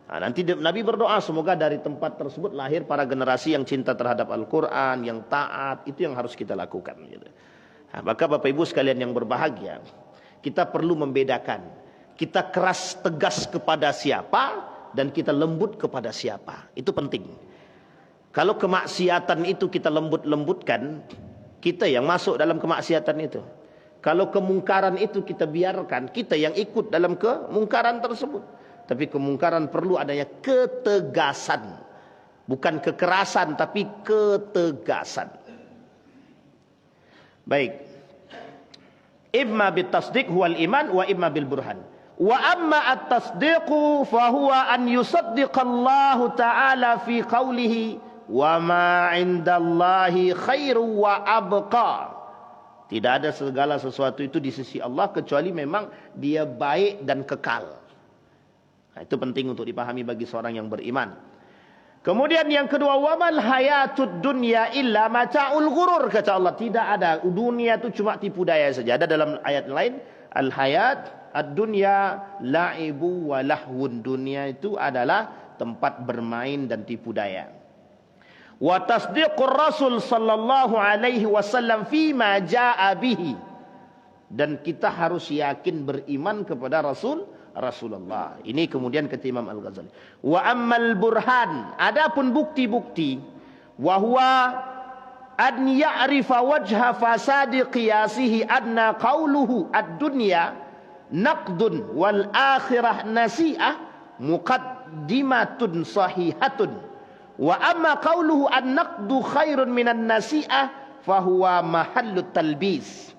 Nanti Nabi berdoa semoga dari tempat tersebut lahir para generasi yang cinta terhadap Al-Quran, yang taat. Itu yang harus kita lakukan. Maka Bapak Ibu sekalian yang berbahagia, kita perlu membedakan. Kita keras tegas kepada siapa dan kita lembut kepada siapa. Itu penting. Kalau kemaksiatan itu kita lembut-lembutkan, kita yang masuk dalam kemaksiatan itu. Kalau kemungkaran itu kita biarkan, kita yang ikut dalam kemungkaran tersebut. Tapi kemungkaran perlu adanya ketegasan. Bukan kekerasan, tapi ketegasan. Baik. Imma bitasdiq huwal iman wa imma bil burhan. Wa amma at-tasdiqu fahuwa an yusaddiqallahu ta'ala fi qawlihi wa ma 'indallahi khairu wa abqa. Tidak ada segala sesuatu itu di sisi Allah kecuali memang dia baik dan kekal. Itu penting untuk dipahami bagi seorang yang beriman. Kemudian yang kedua, wamal hayatud dunya illa mata'ul ghurur, kata Allah. Tidak ada, dunia itu cuma tipu daya saja. Ada dalam ayat lain, al hayat ad-dunya la'ibu wa lahwun. Dunia itu adalah tempat bermain dan tipu daya. Wa tasdiqur Rasul sallallahu alaihi wasallam fima jaa bihi. Dan kita harus yakin beriman kepada Rasulullah. Ini kemudian kata Imam Al-Ghazali. Wa ammal burhan, adapun bukti-bukti, wa huwa an ya'rifa wajha fasadi qiyasihi adna qawluhu ad-dunya naqdun wal akhirah nasi'ah muqaddimatun sahihatun Wa amma qauluhu an-naqdu khairun minan nasi'ah fahuwa mahallut talbis.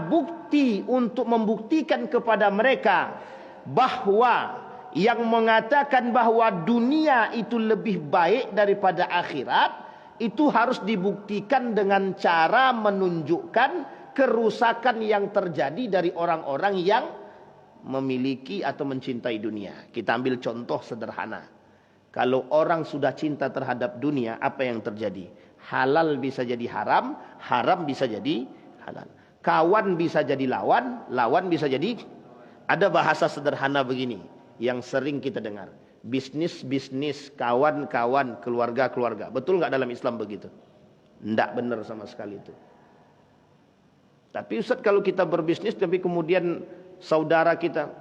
Bukti untuk membuktikan kepada mereka bahwa yang mengatakan bahwa dunia itu lebih baik daripada akhirat, itu harus dibuktikan dengan cara menunjukkan kerusakan yang terjadi dari orang-orang yang memiliki atau mencintai dunia. Kita ambil contoh sederhana. Kalau orang sudah cinta terhadap dunia, apa yang terjadi? Halal bisa jadi haram, haram bisa jadi halal. Kawan bisa jadi lawan, lawan bisa jadi. Ada bahasa sederhana begini yang sering kita dengar. Bisnis, kawan-kawan, keluarga-keluarga. Betul nggak dalam Islam begitu? Nggak benar sama sekali itu. Tapi Ustaz, kalau kita berbisnis tapi kemudian saudara kita,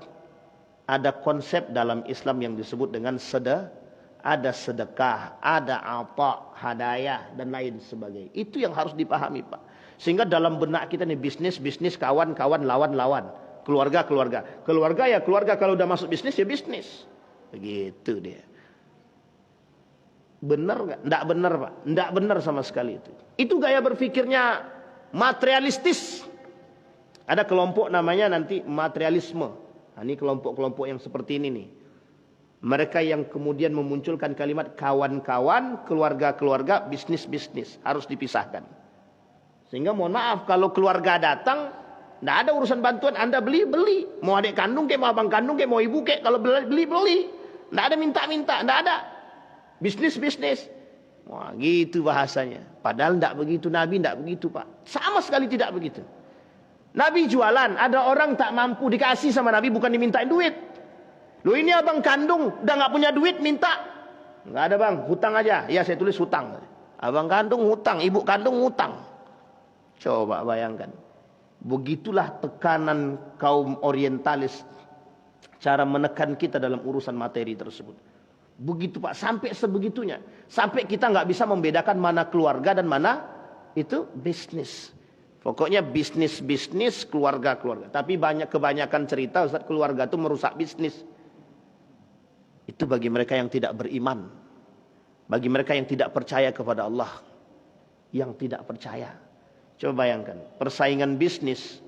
ada konsep dalam Islam yang disebut dengan ada sedekah, ada apa, hadayah dan lain sebagainya. Itu yang harus dipahami, Pak. Sehingga dalam benak kita nih bisnis, kawan-kawan, lawan-lawan, keluarga-keluarga. Keluarga ya keluarga, kalau udah masuk bisnis ya bisnis. Begitu dia. Benar nggak? Nggak benar, Pak. Nggak benar sama sekali itu. Itu gaya berpikirnya materialistis. Ada kelompok namanya nanti materialisme. Nah, ini kelompok-kelompok yang seperti ini nih. Mereka yang kemudian memunculkan kalimat kawan-kawan, keluarga-keluarga, bisnis-bisnis. Harus dipisahkan. Sehingga mohon maaf kalau keluarga datang, nggak ada urusan bantuan. Anda beli. Mau adik kandung kek, mau abang kandung kek, mau ibu kek. Kalau beli. Nggak ada minta-minta, nggak ada. Bisnis. Wah, gitu bahasanya. Padahal nggak begitu, Nabi nggak begitu, Pak. Sama sekali tidak begitu. Nabi jualan, ada orang tak mampu, dikasih sama Nabi, bukan dimintain duit. Loh, ini abang kandung, udah nggak punya duit, minta. Nggak ada, Bang, hutang aja. Ya, saya tulis hutang. Abang kandung hutang, ibu kandung hutang. Coba bayangkan. Begitulah tekanan kaum orientalis, cara menekan kita dalam urusan materi tersebut. Begitu, Pak, sampai sebegitunya. Sampai kita nggak bisa membedakan mana keluarga dan mana itu bisnis. Pokoknya bisnis, keluarga. Tapi kebanyakan cerita, Ustaz, keluarga itu merusak bisnis. Itu bagi mereka yang tidak beriman. Bagi mereka yang tidak percaya kepada Allah. Yang tidak percaya. Coba bayangkan, persaingan bisnis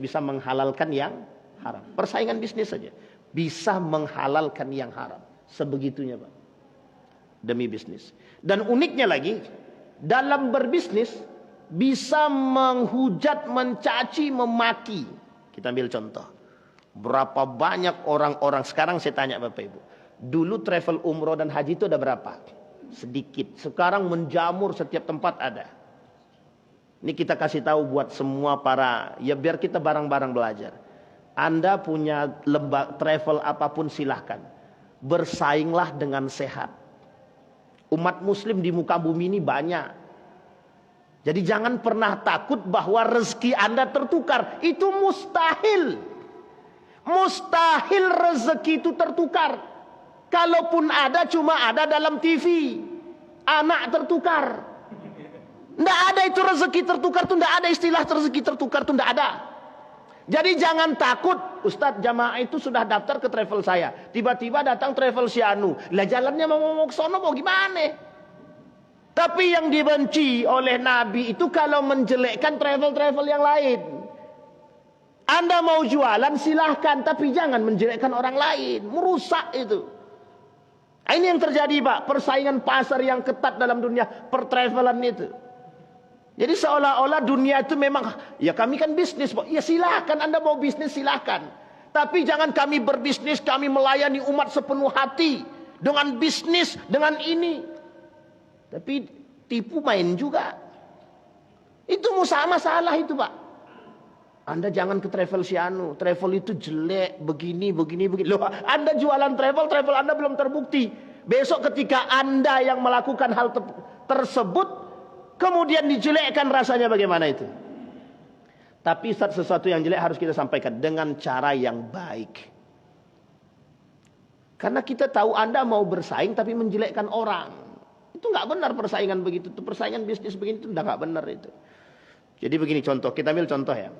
bisa menghalalkan yang haram. Persaingan bisnis saja bisa menghalalkan yang haram. Sebegitunya, Pak. Demi bisnis. Dan uniknya lagi, dalam berbisnis bisa menghujat, mencaci, memaki. Kita ambil contoh. Berapa banyak orang-orang, sekarang saya tanya Bapak Ibu. Dulu travel umroh dan haji itu ada berapa? Sedikit. Sekarang menjamur, setiap tempat ada. Ini kita kasih tahu buat semua ya biar kita bareng-bareng belajar. Anda punya travel apapun silahkan. Bersainglah dengan sehat. Umat muslim di muka bumi ini banyak. Jadi jangan pernah takut bahwa rezeki Anda tertukar. Itu mustahil. Mustahil rezeki itu tertukar. Kalaupun ada, cuma ada dalam TV. Anak tertukar. Nggak ada itu rezeki tertukar tuh, nggak ada istilah rezeki tertukar tuh, nggak ada. Jadi jangan takut, Ustadz, jamaah itu sudah daftar ke travel saya. Tiba-tiba datang travel si Anu. Lah jalannya mau ke sono mau gimana? Tapi yang dibenci oleh Nabi itu kalau menjelekkan travel-travel yang lain. Anda mau jualan silahkan, tapi jangan menjelekkan orang lain. Merusak itu. Ini yang terjadi, Pak. Persaingan pasar yang ketat dalam dunia pertravelan itu. Jadi seolah-olah dunia itu memang, ya kami kan bisnis, Pak. Ya silahkan, Anda mau bisnis silahkan. Tapi jangan kami berbisnis, kami melayani umat sepenuh hati. Dengan bisnis, dengan ini. Tapi tipu main juga. Itu sama salah itu, Pak. Anda jangan ke travel si Anu. Travel itu jelek, begini. Loh, Anda jualan travel Anda belum terbukti. Besok ketika Anda yang melakukan hal tersebut, kemudian dijelekkan, rasanya bagaimana itu? Tapi sesuatu yang jelek harus kita sampaikan dengan cara yang baik. Karena kita tahu Anda mau bersaing tapi menjelekkan orang. Itu nggak benar persaingan begitu. Itu persaingan bisnis begini itu udah nggak benar itu. Jadi begini contoh, kita ambil contoh ya.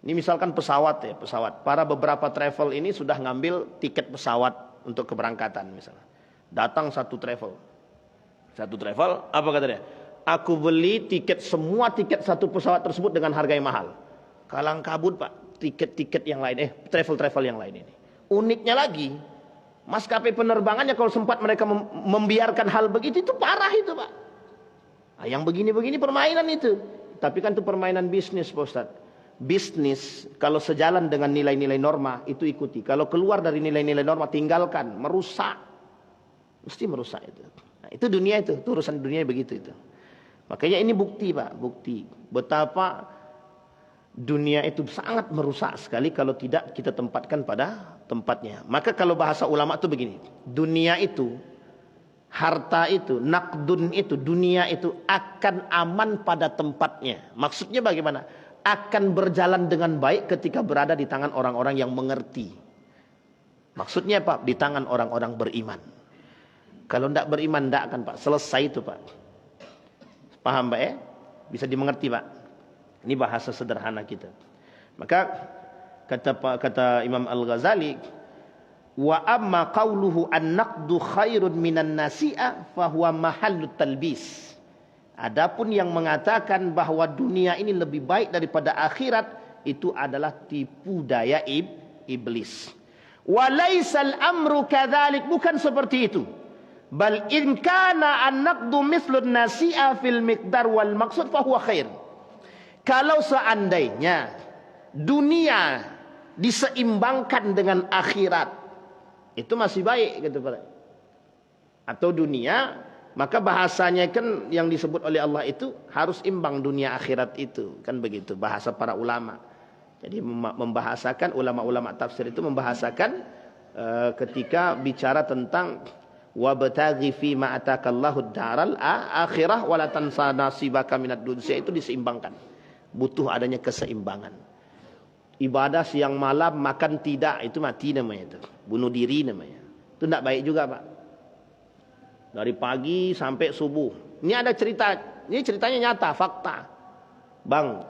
Ini misalkan pesawat ya, pesawat. Para beberapa travel ini sudah ngambil tiket pesawat untuk keberangkatan misalnya. Datang satu travel. Satu travel, apa kata dia? Aku beli tiket, semua tiket satu pesawat tersebut dengan harga yang mahal. Kalang kabut Pak, tiket-tiket yang lain, travel-travel yang lain ini. Uniknya lagi, maskapai penerbangannya kalau sempat mereka membiarkan hal begitu, itu parah itu Pak. Nah, yang begini-begini permainan itu. Tapi kan itu permainan bisnis Pak Ustaz. Bisnis kalau sejalan dengan nilai-nilai norma itu ikuti. Kalau keluar dari nilai-nilai norma tinggalkan, merusak. Mesti merusak itu. Nah, itu dunia itu urusan dunia begitu itu. Makanya ini bukti Pak, bukti betapa dunia itu sangat merusak sekali kalau tidak kita tempatkan pada tempatnya. Maka kalau bahasa ulama itu begini, dunia itu, harta itu, nakdun itu, dunia itu akan aman pada tempatnya. Maksudnya bagaimana? Akan berjalan dengan baik ketika berada di tangan orang-orang yang mengerti. Maksudnya Pak, di tangan orang-orang beriman. Kalau tidak beriman, tidak akan Pak. Selesai itu Pak. Paham Pak ya? Bisa dimengerti Pak. Ini bahasa sederhana kita. Maka kata Imam Al-Ghazali, wa amma qauluhu an-naqdu khairun minan nasi'ah fahuwa mahallut talbis. Adapun yang mengatakan bahwa dunia ini lebih baik daripada akhirat, itu adalah tipu daya iblis. Wa laisal amru kadzalik, bukan seperti itu. Bal in kana an-naqdu mislun nasi'a fil miqdar wal maqsud fa huwa khair. Kalau seandainya dunia diseimbangkan dengan akhirat, itu masih baik gitu Pak. Atau dunia, maka bahasanya kan yang disebut oleh Allah itu harus imbang dunia akhirat itu, kan begitu bahasa para ulama. Jadi membahasakan, ulama-ulama tafsir itu membahasakan ketika bicara tentang wabtaghi fi ma atakallahu ad-daral akhirah wala tansa nasibaka minad dunya, itu diseimbangkan. Butuh adanya keseimbangan. Ibadah siang malam, makan tidak, itu mati namanya itu. Bunuh diri namanya. Itu tidak baik juga Pak. Dari pagi sampai subuh. Ini ada cerita, ini ceritanya nyata, fakta. Bang,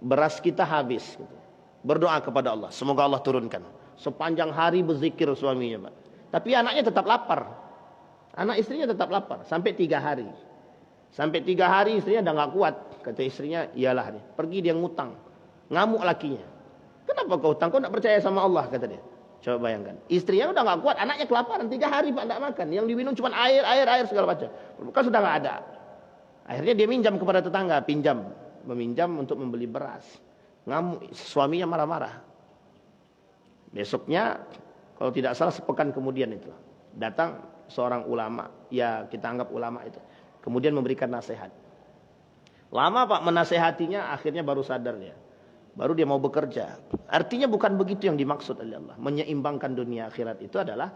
beras kita habis. Berdoa kepada Allah, semoga Allah turunkan. Sepanjang hari berzikir suaminya Pak. Tapi anaknya tetap lapar. Anak istrinya tetap lapar. Sampai 3 hari. Sampai 3 hari istrinya udah gak kuat. Kata istrinya, iyalah nih, pergi dia ngutang. Ngamuk lakinya. Kenapa kau hutang? Kau tak percaya sama Allah, kata dia. Coba bayangkan. Istrinya udah gak kuat. Anaknya kelaparan. 3 hari Pak tak makan. Yang diminum cuma air segala macam. Kan sudah gak ada. Akhirnya dia minjam kepada tetangga. Meminjam untuk membeli beras. Ngamuk. Suaminya marah-marah. Besoknya, kalau tidak salah sepekan kemudian itu, datang seorang ulama, ya kita anggap ulama itu, kemudian memberikan nasihat. Lama Pak menasehatinya, akhirnya baru sadar dia. Baru dia mau bekerja. Artinya bukan begitu yang dimaksud oleh Allah. Menyeimbangkan dunia akhirat itu adalah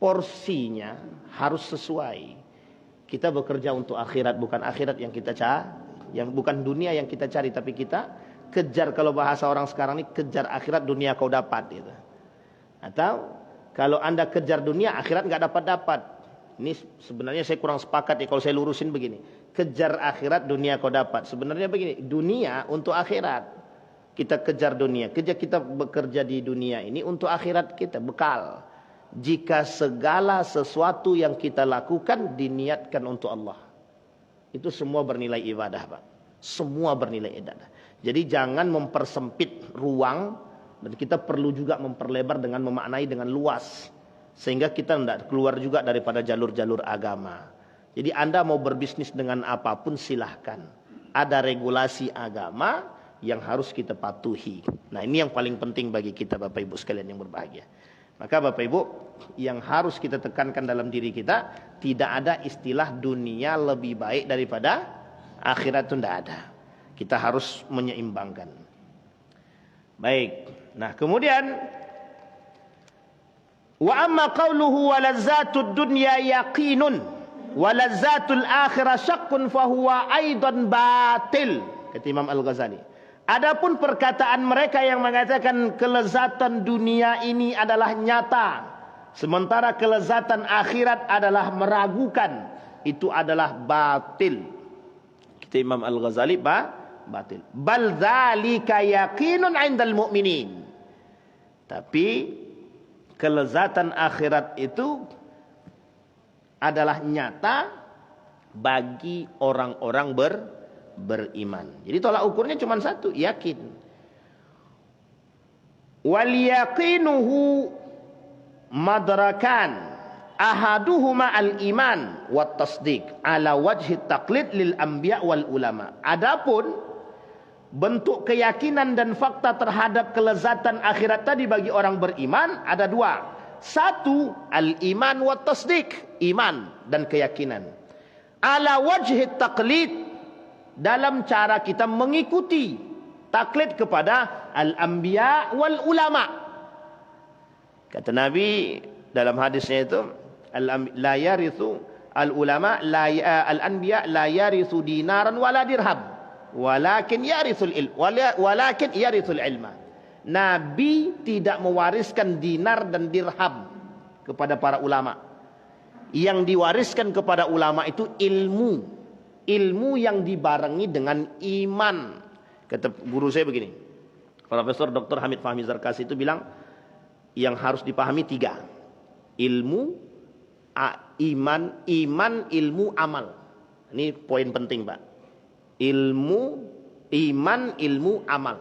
porsinya harus sesuai. Kita bekerja untuk akhirat, bukan akhirat yang kita cari, yang bukan dunia yang kita cari, tapi kita kejar. Kalau bahasa orang sekarang ini, kejar akhirat, dunia kau dapat gitu. Atau kalau Anda kejar dunia, akhirat nggak dapat. Ini sebenarnya saya kurang sepakat ya kalau saya lurusin begini. Kejar akhirat, dunia kau dapat. Sebenarnya begini, dunia untuk akhirat. Kita kejar dunia. Kita bekerja di dunia ini untuk akhirat kita, bekal. Jika segala sesuatu yang kita lakukan diniatkan untuk Allah, itu semua bernilai ibadah Pak. Semua bernilai ibadah. Jadi jangan mempersempit ruang. Dan kita perlu juga memperlebar dengan memaknai dengan luas. Sehingga kita tidak keluar juga daripada jalur-jalur agama. Jadi Anda mau berbisnis dengan apapun silahkan. Ada regulasi agama yang harus kita patuhi. Nah ini yang paling penting bagi kita Bapak Ibu sekalian yang berbahagia. Maka Bapak Ibu, yang harus kita tekankan dalam diri kita, tidak ada istilah dunia lebih baik daripada akhirat, itu tidak ada. Kita harus menyeimbangkan. Baik. Nah, kemudian wa amma qawluhu walazzatud dunya yaqinun walazzatul akhirah syaqqun fahuwa aidan batil, kata Imam Al-Ghazali. Adapun perkataan mereka yang mengatakan kelezatan dunia ini adalah nyata, sementara kelezatan akhirat adalah meragukan, itu adalah batil. Kata Imam Al-Ghazali batil. Bal dzalika yaqinun 'indal mu'minin. Tapi kelezatan akhirat itu adalah nyata bagi orang-orang beriman. Jadi tolak ukurnya cuma satu, yakin. Wal yaqinuhu madrakan ahaduhuma al-iman wat tasdiq ala wajhi taqlid lil anbiya wal ulama. Adapun bentuk keyakinan dan fakta terhadap kelezatan akhirat tadi bagi orang beriman ada dua. Satu, al-iman wat tasdiq, iman dan keyakinan. Ala wajhi taqlid, dalam cara kita mengikuti taklid kepada al-anbiya wal ulama. Kata Nabi dalam hadisnya itu, la yarithu al-ulama al-anbiya la yarithu dinaran wala dirham walakin yarithul ilma. Nabi tidak mewariskan dinar dan dirham kepada para ulama. Yang diwariskan kepada ulama itu ilmu. Ilmu yang dibarengi dengan iman. Kata guru saya begini, Profesor Dr. Hamid Fahmi Zarkasi itu bilang, yang harus dipahami tiga. Ilmu, iman, ilmu, amal. Ini poin penting, Pak. Ilmu, iman, ilmu, amal.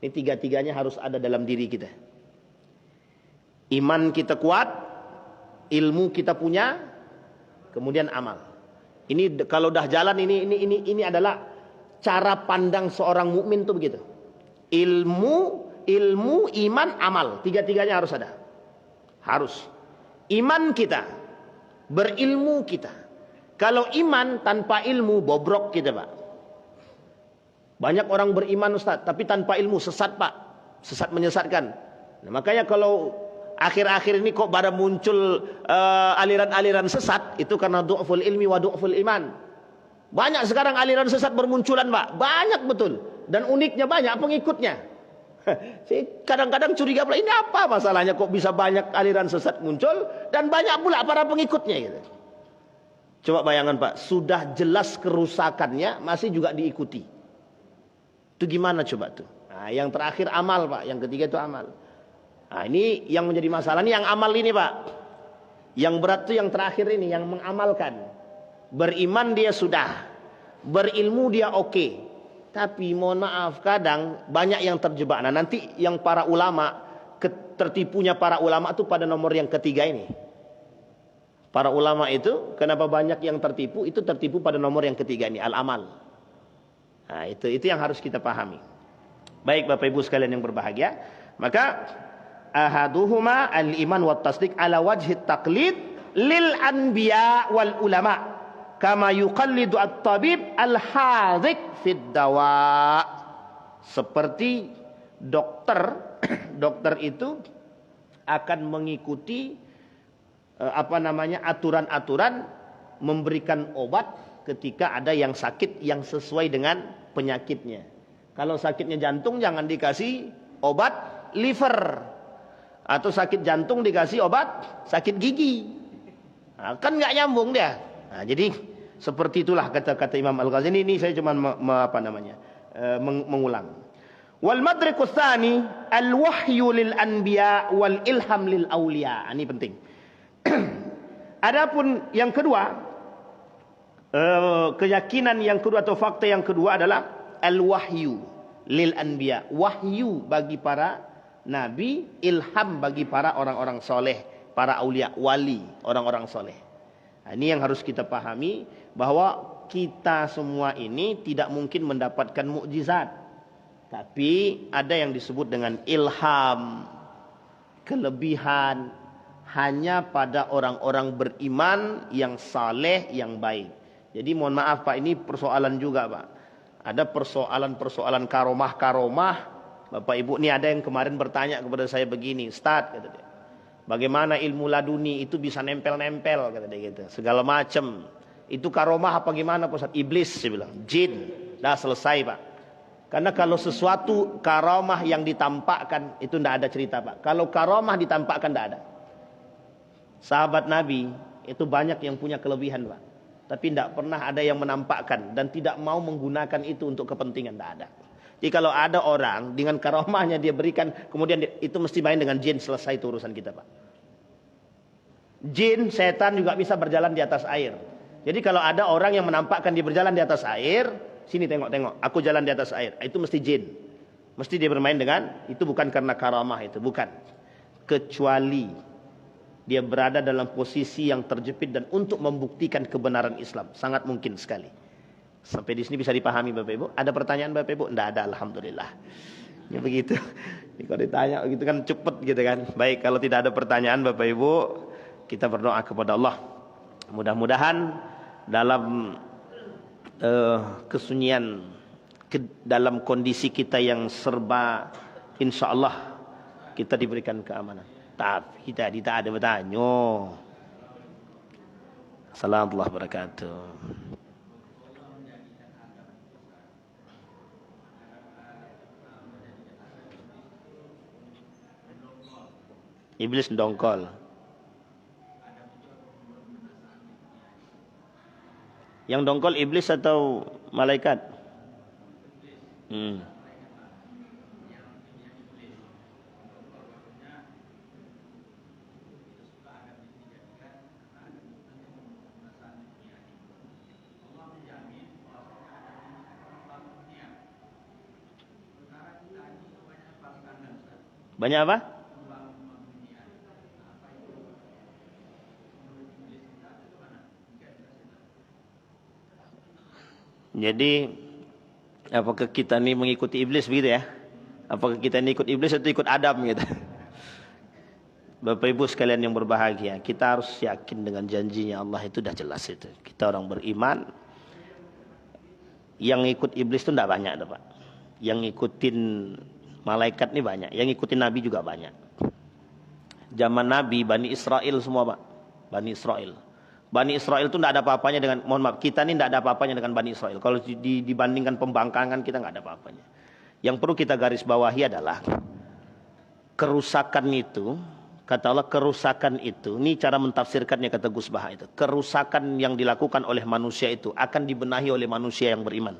Ini tiga-tiganya harus ada dalam diri kita. Iman kita kuat, ilmu kita punya, kemudian amal. Ini kalau dah jalan ini adalah cara pandang seorang mukmin tuh begitu. Ilmu, iman, amal. Tiga-tiganya harus ada. Harus. Iman kita, berilmu kita. Kalau iman tanpa ilmu, bobrok kita, Pak. Banyak orang beriman, Ustaz, tapi tanpa ilmu sesat, Pak. Sesat menyesatkan. Nah, makanya kalau akhir-akhir ini kok pada muncul aliran-aliran sesat, itu karena du'ful ilmi wa du'ful iman. Banyak sekarang aliran sesat bermunculan, Pak. Banyak betul. Dan uniknya banyak pengikutnya. Saya kadang-kadang curiga pula, ini apa masalahnya kok bisa banyak aliran sesat muncul dan banyak pula para pengikutnya gitu. Coba bayangkan, Pak, sudah jelas kerusakannya masih juga diikuti. Itu gimana coba tuh? Nah, yang terakhir amal, Pak. Yang ketiga itu amal. Nah, ini yang menjadi masalah. Ini yang amal ini, Pak. Yang berat tuh yang terakhir ini, yang mengamalkan. Beriman dia sudah, berilmu dia oke. Tapi mohon maaf, kadang banyak yang terjebak. Nah, nanti yang para ulama, tertipunya para ulama itu pada nomor yang ketiga ini. Para ulama itu kenapa banyak yang tertipu? Itu tertipu pada nomor yang ketiga ini, al-amal. Nah, itu yang harus kita pahami. Baik Bapak Ibu sekalian yang berbahagia, maka ahaduhuma al-iman wat tasdiq ala wajhi taqlid lil anbiya wal ulama kama yuqallidu at-tabib al-hadhiq fid dawa. Seperti dokter itu akan mengikuti aturan-aturan memberikan obat ketika ada yang sakit yang sesuai dengan penyakitnya. Kalau sakitnya jantung jangan dikasih obat liver, atau sakit jantung dikasih obat sakit gigi. Nah, kan nggak nyambung dia. Nah, jadi seperti itulah kata-kata Imam Al-Ghazali. Ini saya cuma mengulang. Wal madriku tsani al-wahyu lil anbiya wal ilham lil auliya. Ini penting. Adapun yang kedua, keyakinan yang kedua atau fakta yang kedua adalah al-wahyu lil anbiya. Wahyu bagi para nabi, ilham bagi para orang-orang soleh, para aulia, wali, orang-orang soleh. Nah, ini yang harus kita pahami, bahwa kita semua ini tidak mungkin mendapatkan mukjizat, tapi ada yang disebut dengan ilham, kelebihan, hanya pada orang-orang beriman yang saleh, yang baik. Jadi mohon maaf Pak, ini persoalan juga Pak. Ada persoalan karomah-karomah. Bapak Ibu, ini ada yang kemarin bertanya kepada saya begini, Ustaz, kata dia, bagaimana ilmu laduni itu bisa nempel-nempel, kata dia gitu, segala macam. Itu karomah apa gimana Pak Ustaz? Iblis, saya bilang, jin. Dah selesai Pak. Karena kalau sesuatu karomah yang ditampakkan itu tidak ada cerita Pak. Kalau karomah ditampakkan tidak ada. Sahabat Nabi itu banyak yang punya kelebihan Pak, tapi tidak pernah ada yang menampakkan dan tidak mau menggunakan itu untuk kepentingan, tidak ada. Jadi kalau ada orang dengan karomahnya dia berikan, kemudian itu mesti main dengan jin, selesai itu urusan kita Pak. Jin, setan juga bisa berjalan di atas air. Jadi kalau ada orang yang menampakkan dia berjalan di atas air, sini tengok-tengok, aku jalan di atas air, itu mesti jin. Mesti dia bermain dengan, itu bukan karena karamah itu, bukan. Kecuali dia berada dalam posisi yang terjepit dan untuk membuktikan kebenaran Islam. Sangat mungkin sekali. Sampai di sini bisa dipahami Bapak Ibu. Ada pertanyaan Bapak Ibu? Tidak ada, alhamdulillah. Ya begitu. Kalau ditanya begitu kan cepet gitu kan. Baik, kalau tidak ada pertanyaan Bapak Ibu, kita berdoa kepada Allah. Mudah-mudahan dalam kesunyian, dalam kondisi kita yang serba, insya Allah kita diberikan keamanan. Tapi kita tidak ada bertanya. Assalamualaikum warahmatullahi wabarakatuh. Iblis dongkol. Yang dongkol iblis atau malaikat? Banyak apa? Jadi apakah kita ini mengikuti iblis begitu ya? Apakah kita ini ikut iblis atau ikut Adam gitu? Bapak Ibu sekalian yang berbahagia, kita harus yakin dengan janjinya Allah, itu dah jelas itu. Kita orang beriman, yang ikut iblis itu tidak banyak Pak. Yang ngikutin malaikat ini banyak, yang ngikutin Nabi juga banyak. Zaman Nabi, Bani Israel semua Pak. Bani Israel. Bani Israel itu tidak ada apa-apanya dengan, mohon maaf, kita ini tidak ada apa-apanya dengan Bani Israel. Kalau dibandingkan pembangkangan, kita tidak ada apa-apanya. Yang perlu kita garis bawahi adalah kerusakan itu, kata Allah, kerusakan itu, ini cara mentafsirkannya kata Gus Baha itu. Kerusakan yang dilakukan oleh manusia itu akan dibenahi oleh manusia yang beriman.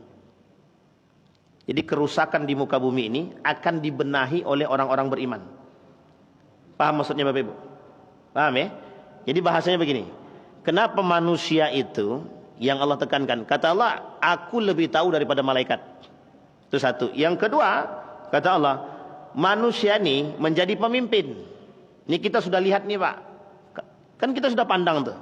Jadi kerusakan di muka bumi ini akan dibenahi oleh orang-orang beriman. Paham maksudnya Bapak Ibu? Paham ya? Jadi bahasanya begini. Kenapa manusia itu yang Allah tekankan? Kata Allah, aku lebih tahu daripada malaikat. Itu satu. Yang kedua, kata Allah, manusia ini menjadi pemimpin. Ini kita sudah lihat nih Pak. Kan kita sudah pandang tuh.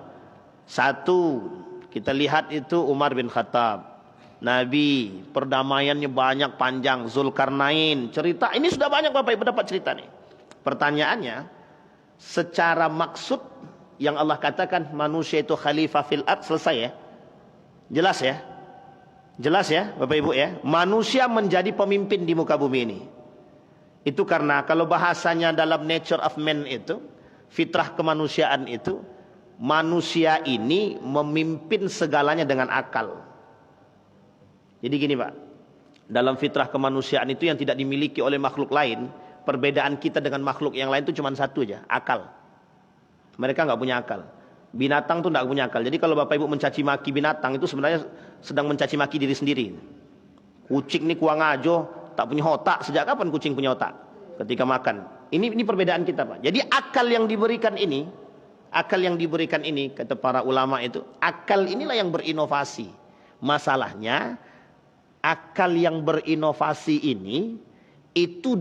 Satu, kita lihat itu Umar bin Khattab. Nabi, perdamaiannya banyak panjang. Zulkarnain, cerita. Ini sudah banyak Bapak Ibu dapat cerita nih. Pertanyaannya, secara maksud yang Allah katakan manusia itu khalifah fil ard, selesai ya? Jelas ya? Jelas ya Bapak Ibu ya? Manusia menjadi pemimpin di muka bumi ini. Itu karena kalau bahasanya dalam nature of man itu, fitrah kemanusiaan itu, manusia ini memimpin segalanya dengan akal. Jadi gini Pak, dalam fitrah kemanusiaan itu yang tidak dimiliki oleh makhluk lain, perbedaan kita dengan makhluk yang lain itu cuma satu aja, akal. Mereka nggak punya akal. Binatang tuh nggak punya akal. Jadi kalau Bapak Ibu mencaci maki binatang itu sebenarnya sedang mencaci maki diri sendiri. Kucing nih kuang ajo, tak punya otak. Sejak kapan kucing punya otak? Ketika makan. Ini perbedaan kita Pak. Jadi akal yang diberikan ini, kata para ulama itu, akal inilah yang berinovasi. Masalahnya akal yang berinovasi ini itu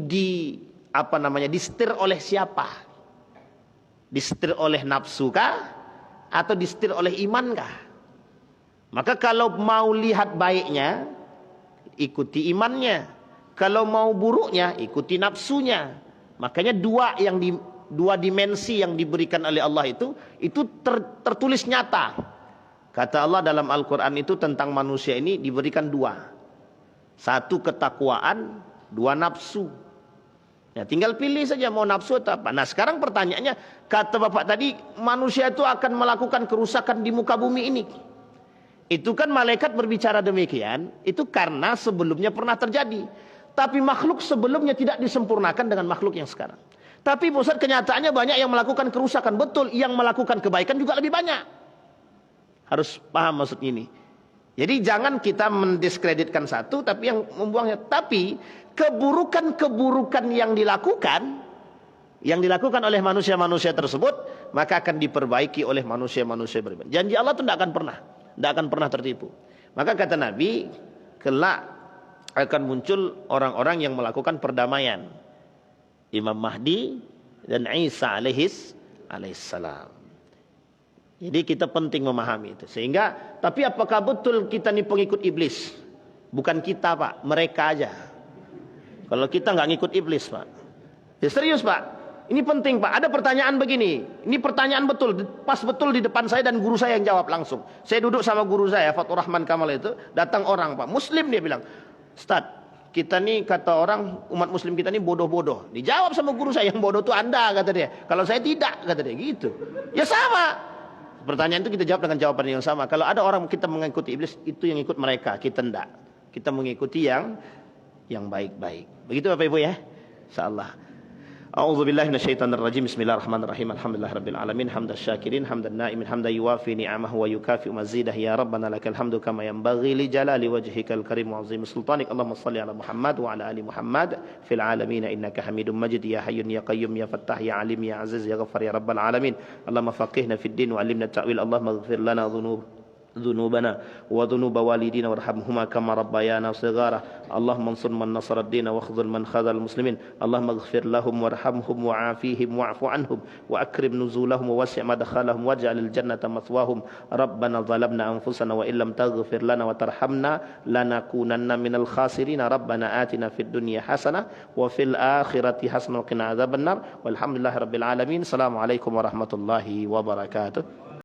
disetir oleh siapa? Disetir oleh nafsu kah? Atau disetir oleh iman kah? Maka kalau mau lihat baiknya, ikuti imannya. Kalau mau buruknya, ikuti nafsunya. Makanya dua dimensi yang diberikan oleh Allah itu tertulis nyata. Kata Allah dalam Al-Quran itu tentang manusia ini diberikan dua. Satu ketakwaan, dua nafsu. Ya, tinggal pilih saja mau nafsu atau apa. Nah sekarang pertanyaannya, kata Bapak tadi, manusia itu akan melakukan kerusakan di muka bumi ini. Itu kan malaikat berbicara demikian, itu karena sebelumnya pernah terjadi. Tapi makhluk sebelumnya tidak disempurnakan dengan makhluk yang sekarang. Tapi Ustaz, kenyataannya banyak yang melakukan kerusakan. Betul, yang melakukan kebaikan juga lebih banyak. Harus paham maksud ini. Jadi jangan kita mendiskreditkan satu, tapi yang membuangnya. Tapi keburukan-keburukan yang dilakukan oleh manusia-manusia tersebut maka akan diperbaiki oleh manusia-manusia beriman. Janji Allah itu tidak akan pernah tertipu. Maka kata Nabi, kelak akan muncul orang-orang yang melakukan perdamaian. Imam Mahdi dan Isa alaihissalam. Jadi kita penting memahami itu. Sehingga, tapi apakah betul kita ini pengikut iblis? Bukan kita, Pak, mereka aja. Kalau kita nggak ngikut iblis, Pak. Ya, serius, Pak. Ini penting, Pak. Ada pertanyaan begini. Ini pertanyaan betul, pas betul di depan saya dan guru saya yang jawab langsung. Saya duduk sama guru saya, Fatur Rahman Kamal itu, datang orang, Pak, Muslim, dia bilang, Ustaz, kita nih kata orang umat Muslim kita nih bodoh-bodoh. Dijawab sama guru saya, yang bodoh itu Anda, kata dia. Kalau saya tidak, kata dia, gitu. Ya sama. Pertanyaan itu kita jawab dengan jawaban yang sama. Kalau ada orang kita mengikuti iblis, itu yang ikut mereka, kita enggak. Kita mengikuti yang baik-baik. Begitu Bapak Ibu ya? Insyaallah. A'udzu billahi minasyaitonir rajim. Bismillahirrahmanirrahim. Alhamdulillahirabbil alamin. Hamdan syakirin, hamdan na'imin, hamdan yuwafi ni'amahu wa yukafi mazidah. Ya Rabbana lakal hamdu kama yanbaghi li jalali wajhikal karim wa 'azimi sultanik. Allahumma shalli ala Muhammad wa ala ali Muhammad fil alamin innaka Hamidum Majid. Ya Hayyun ya Qayyum ya Fattah ya Alim ya Aziz ya Ghaffar ya Rabbal alamin. Allahumma faqihna fid din wa 'allimna at-ta'wil. Allahumma ighfir lana ذنوبنا وذنوب والدينا وارحمهما كما ربيانا صغارا اللهم انصر من نصر الدين واخذل من خذل المسلمين اللهم اغفر لهم وارحمهم وعافيهم واعف عنهم واكرم نزولهم ووسع مدخلهم واجعل الجنة مثواهم ربنا ظلمنا انفسنا وان لم تغفر لنا وترحمنا لنكونن من الخاسرين ربنا آتنا في الدنيا حسنة وفي الآخرة حسنة وقنا عذاب النار والحمد لله رب العالمين. السلام عليكم ورحمة الله وبركاته.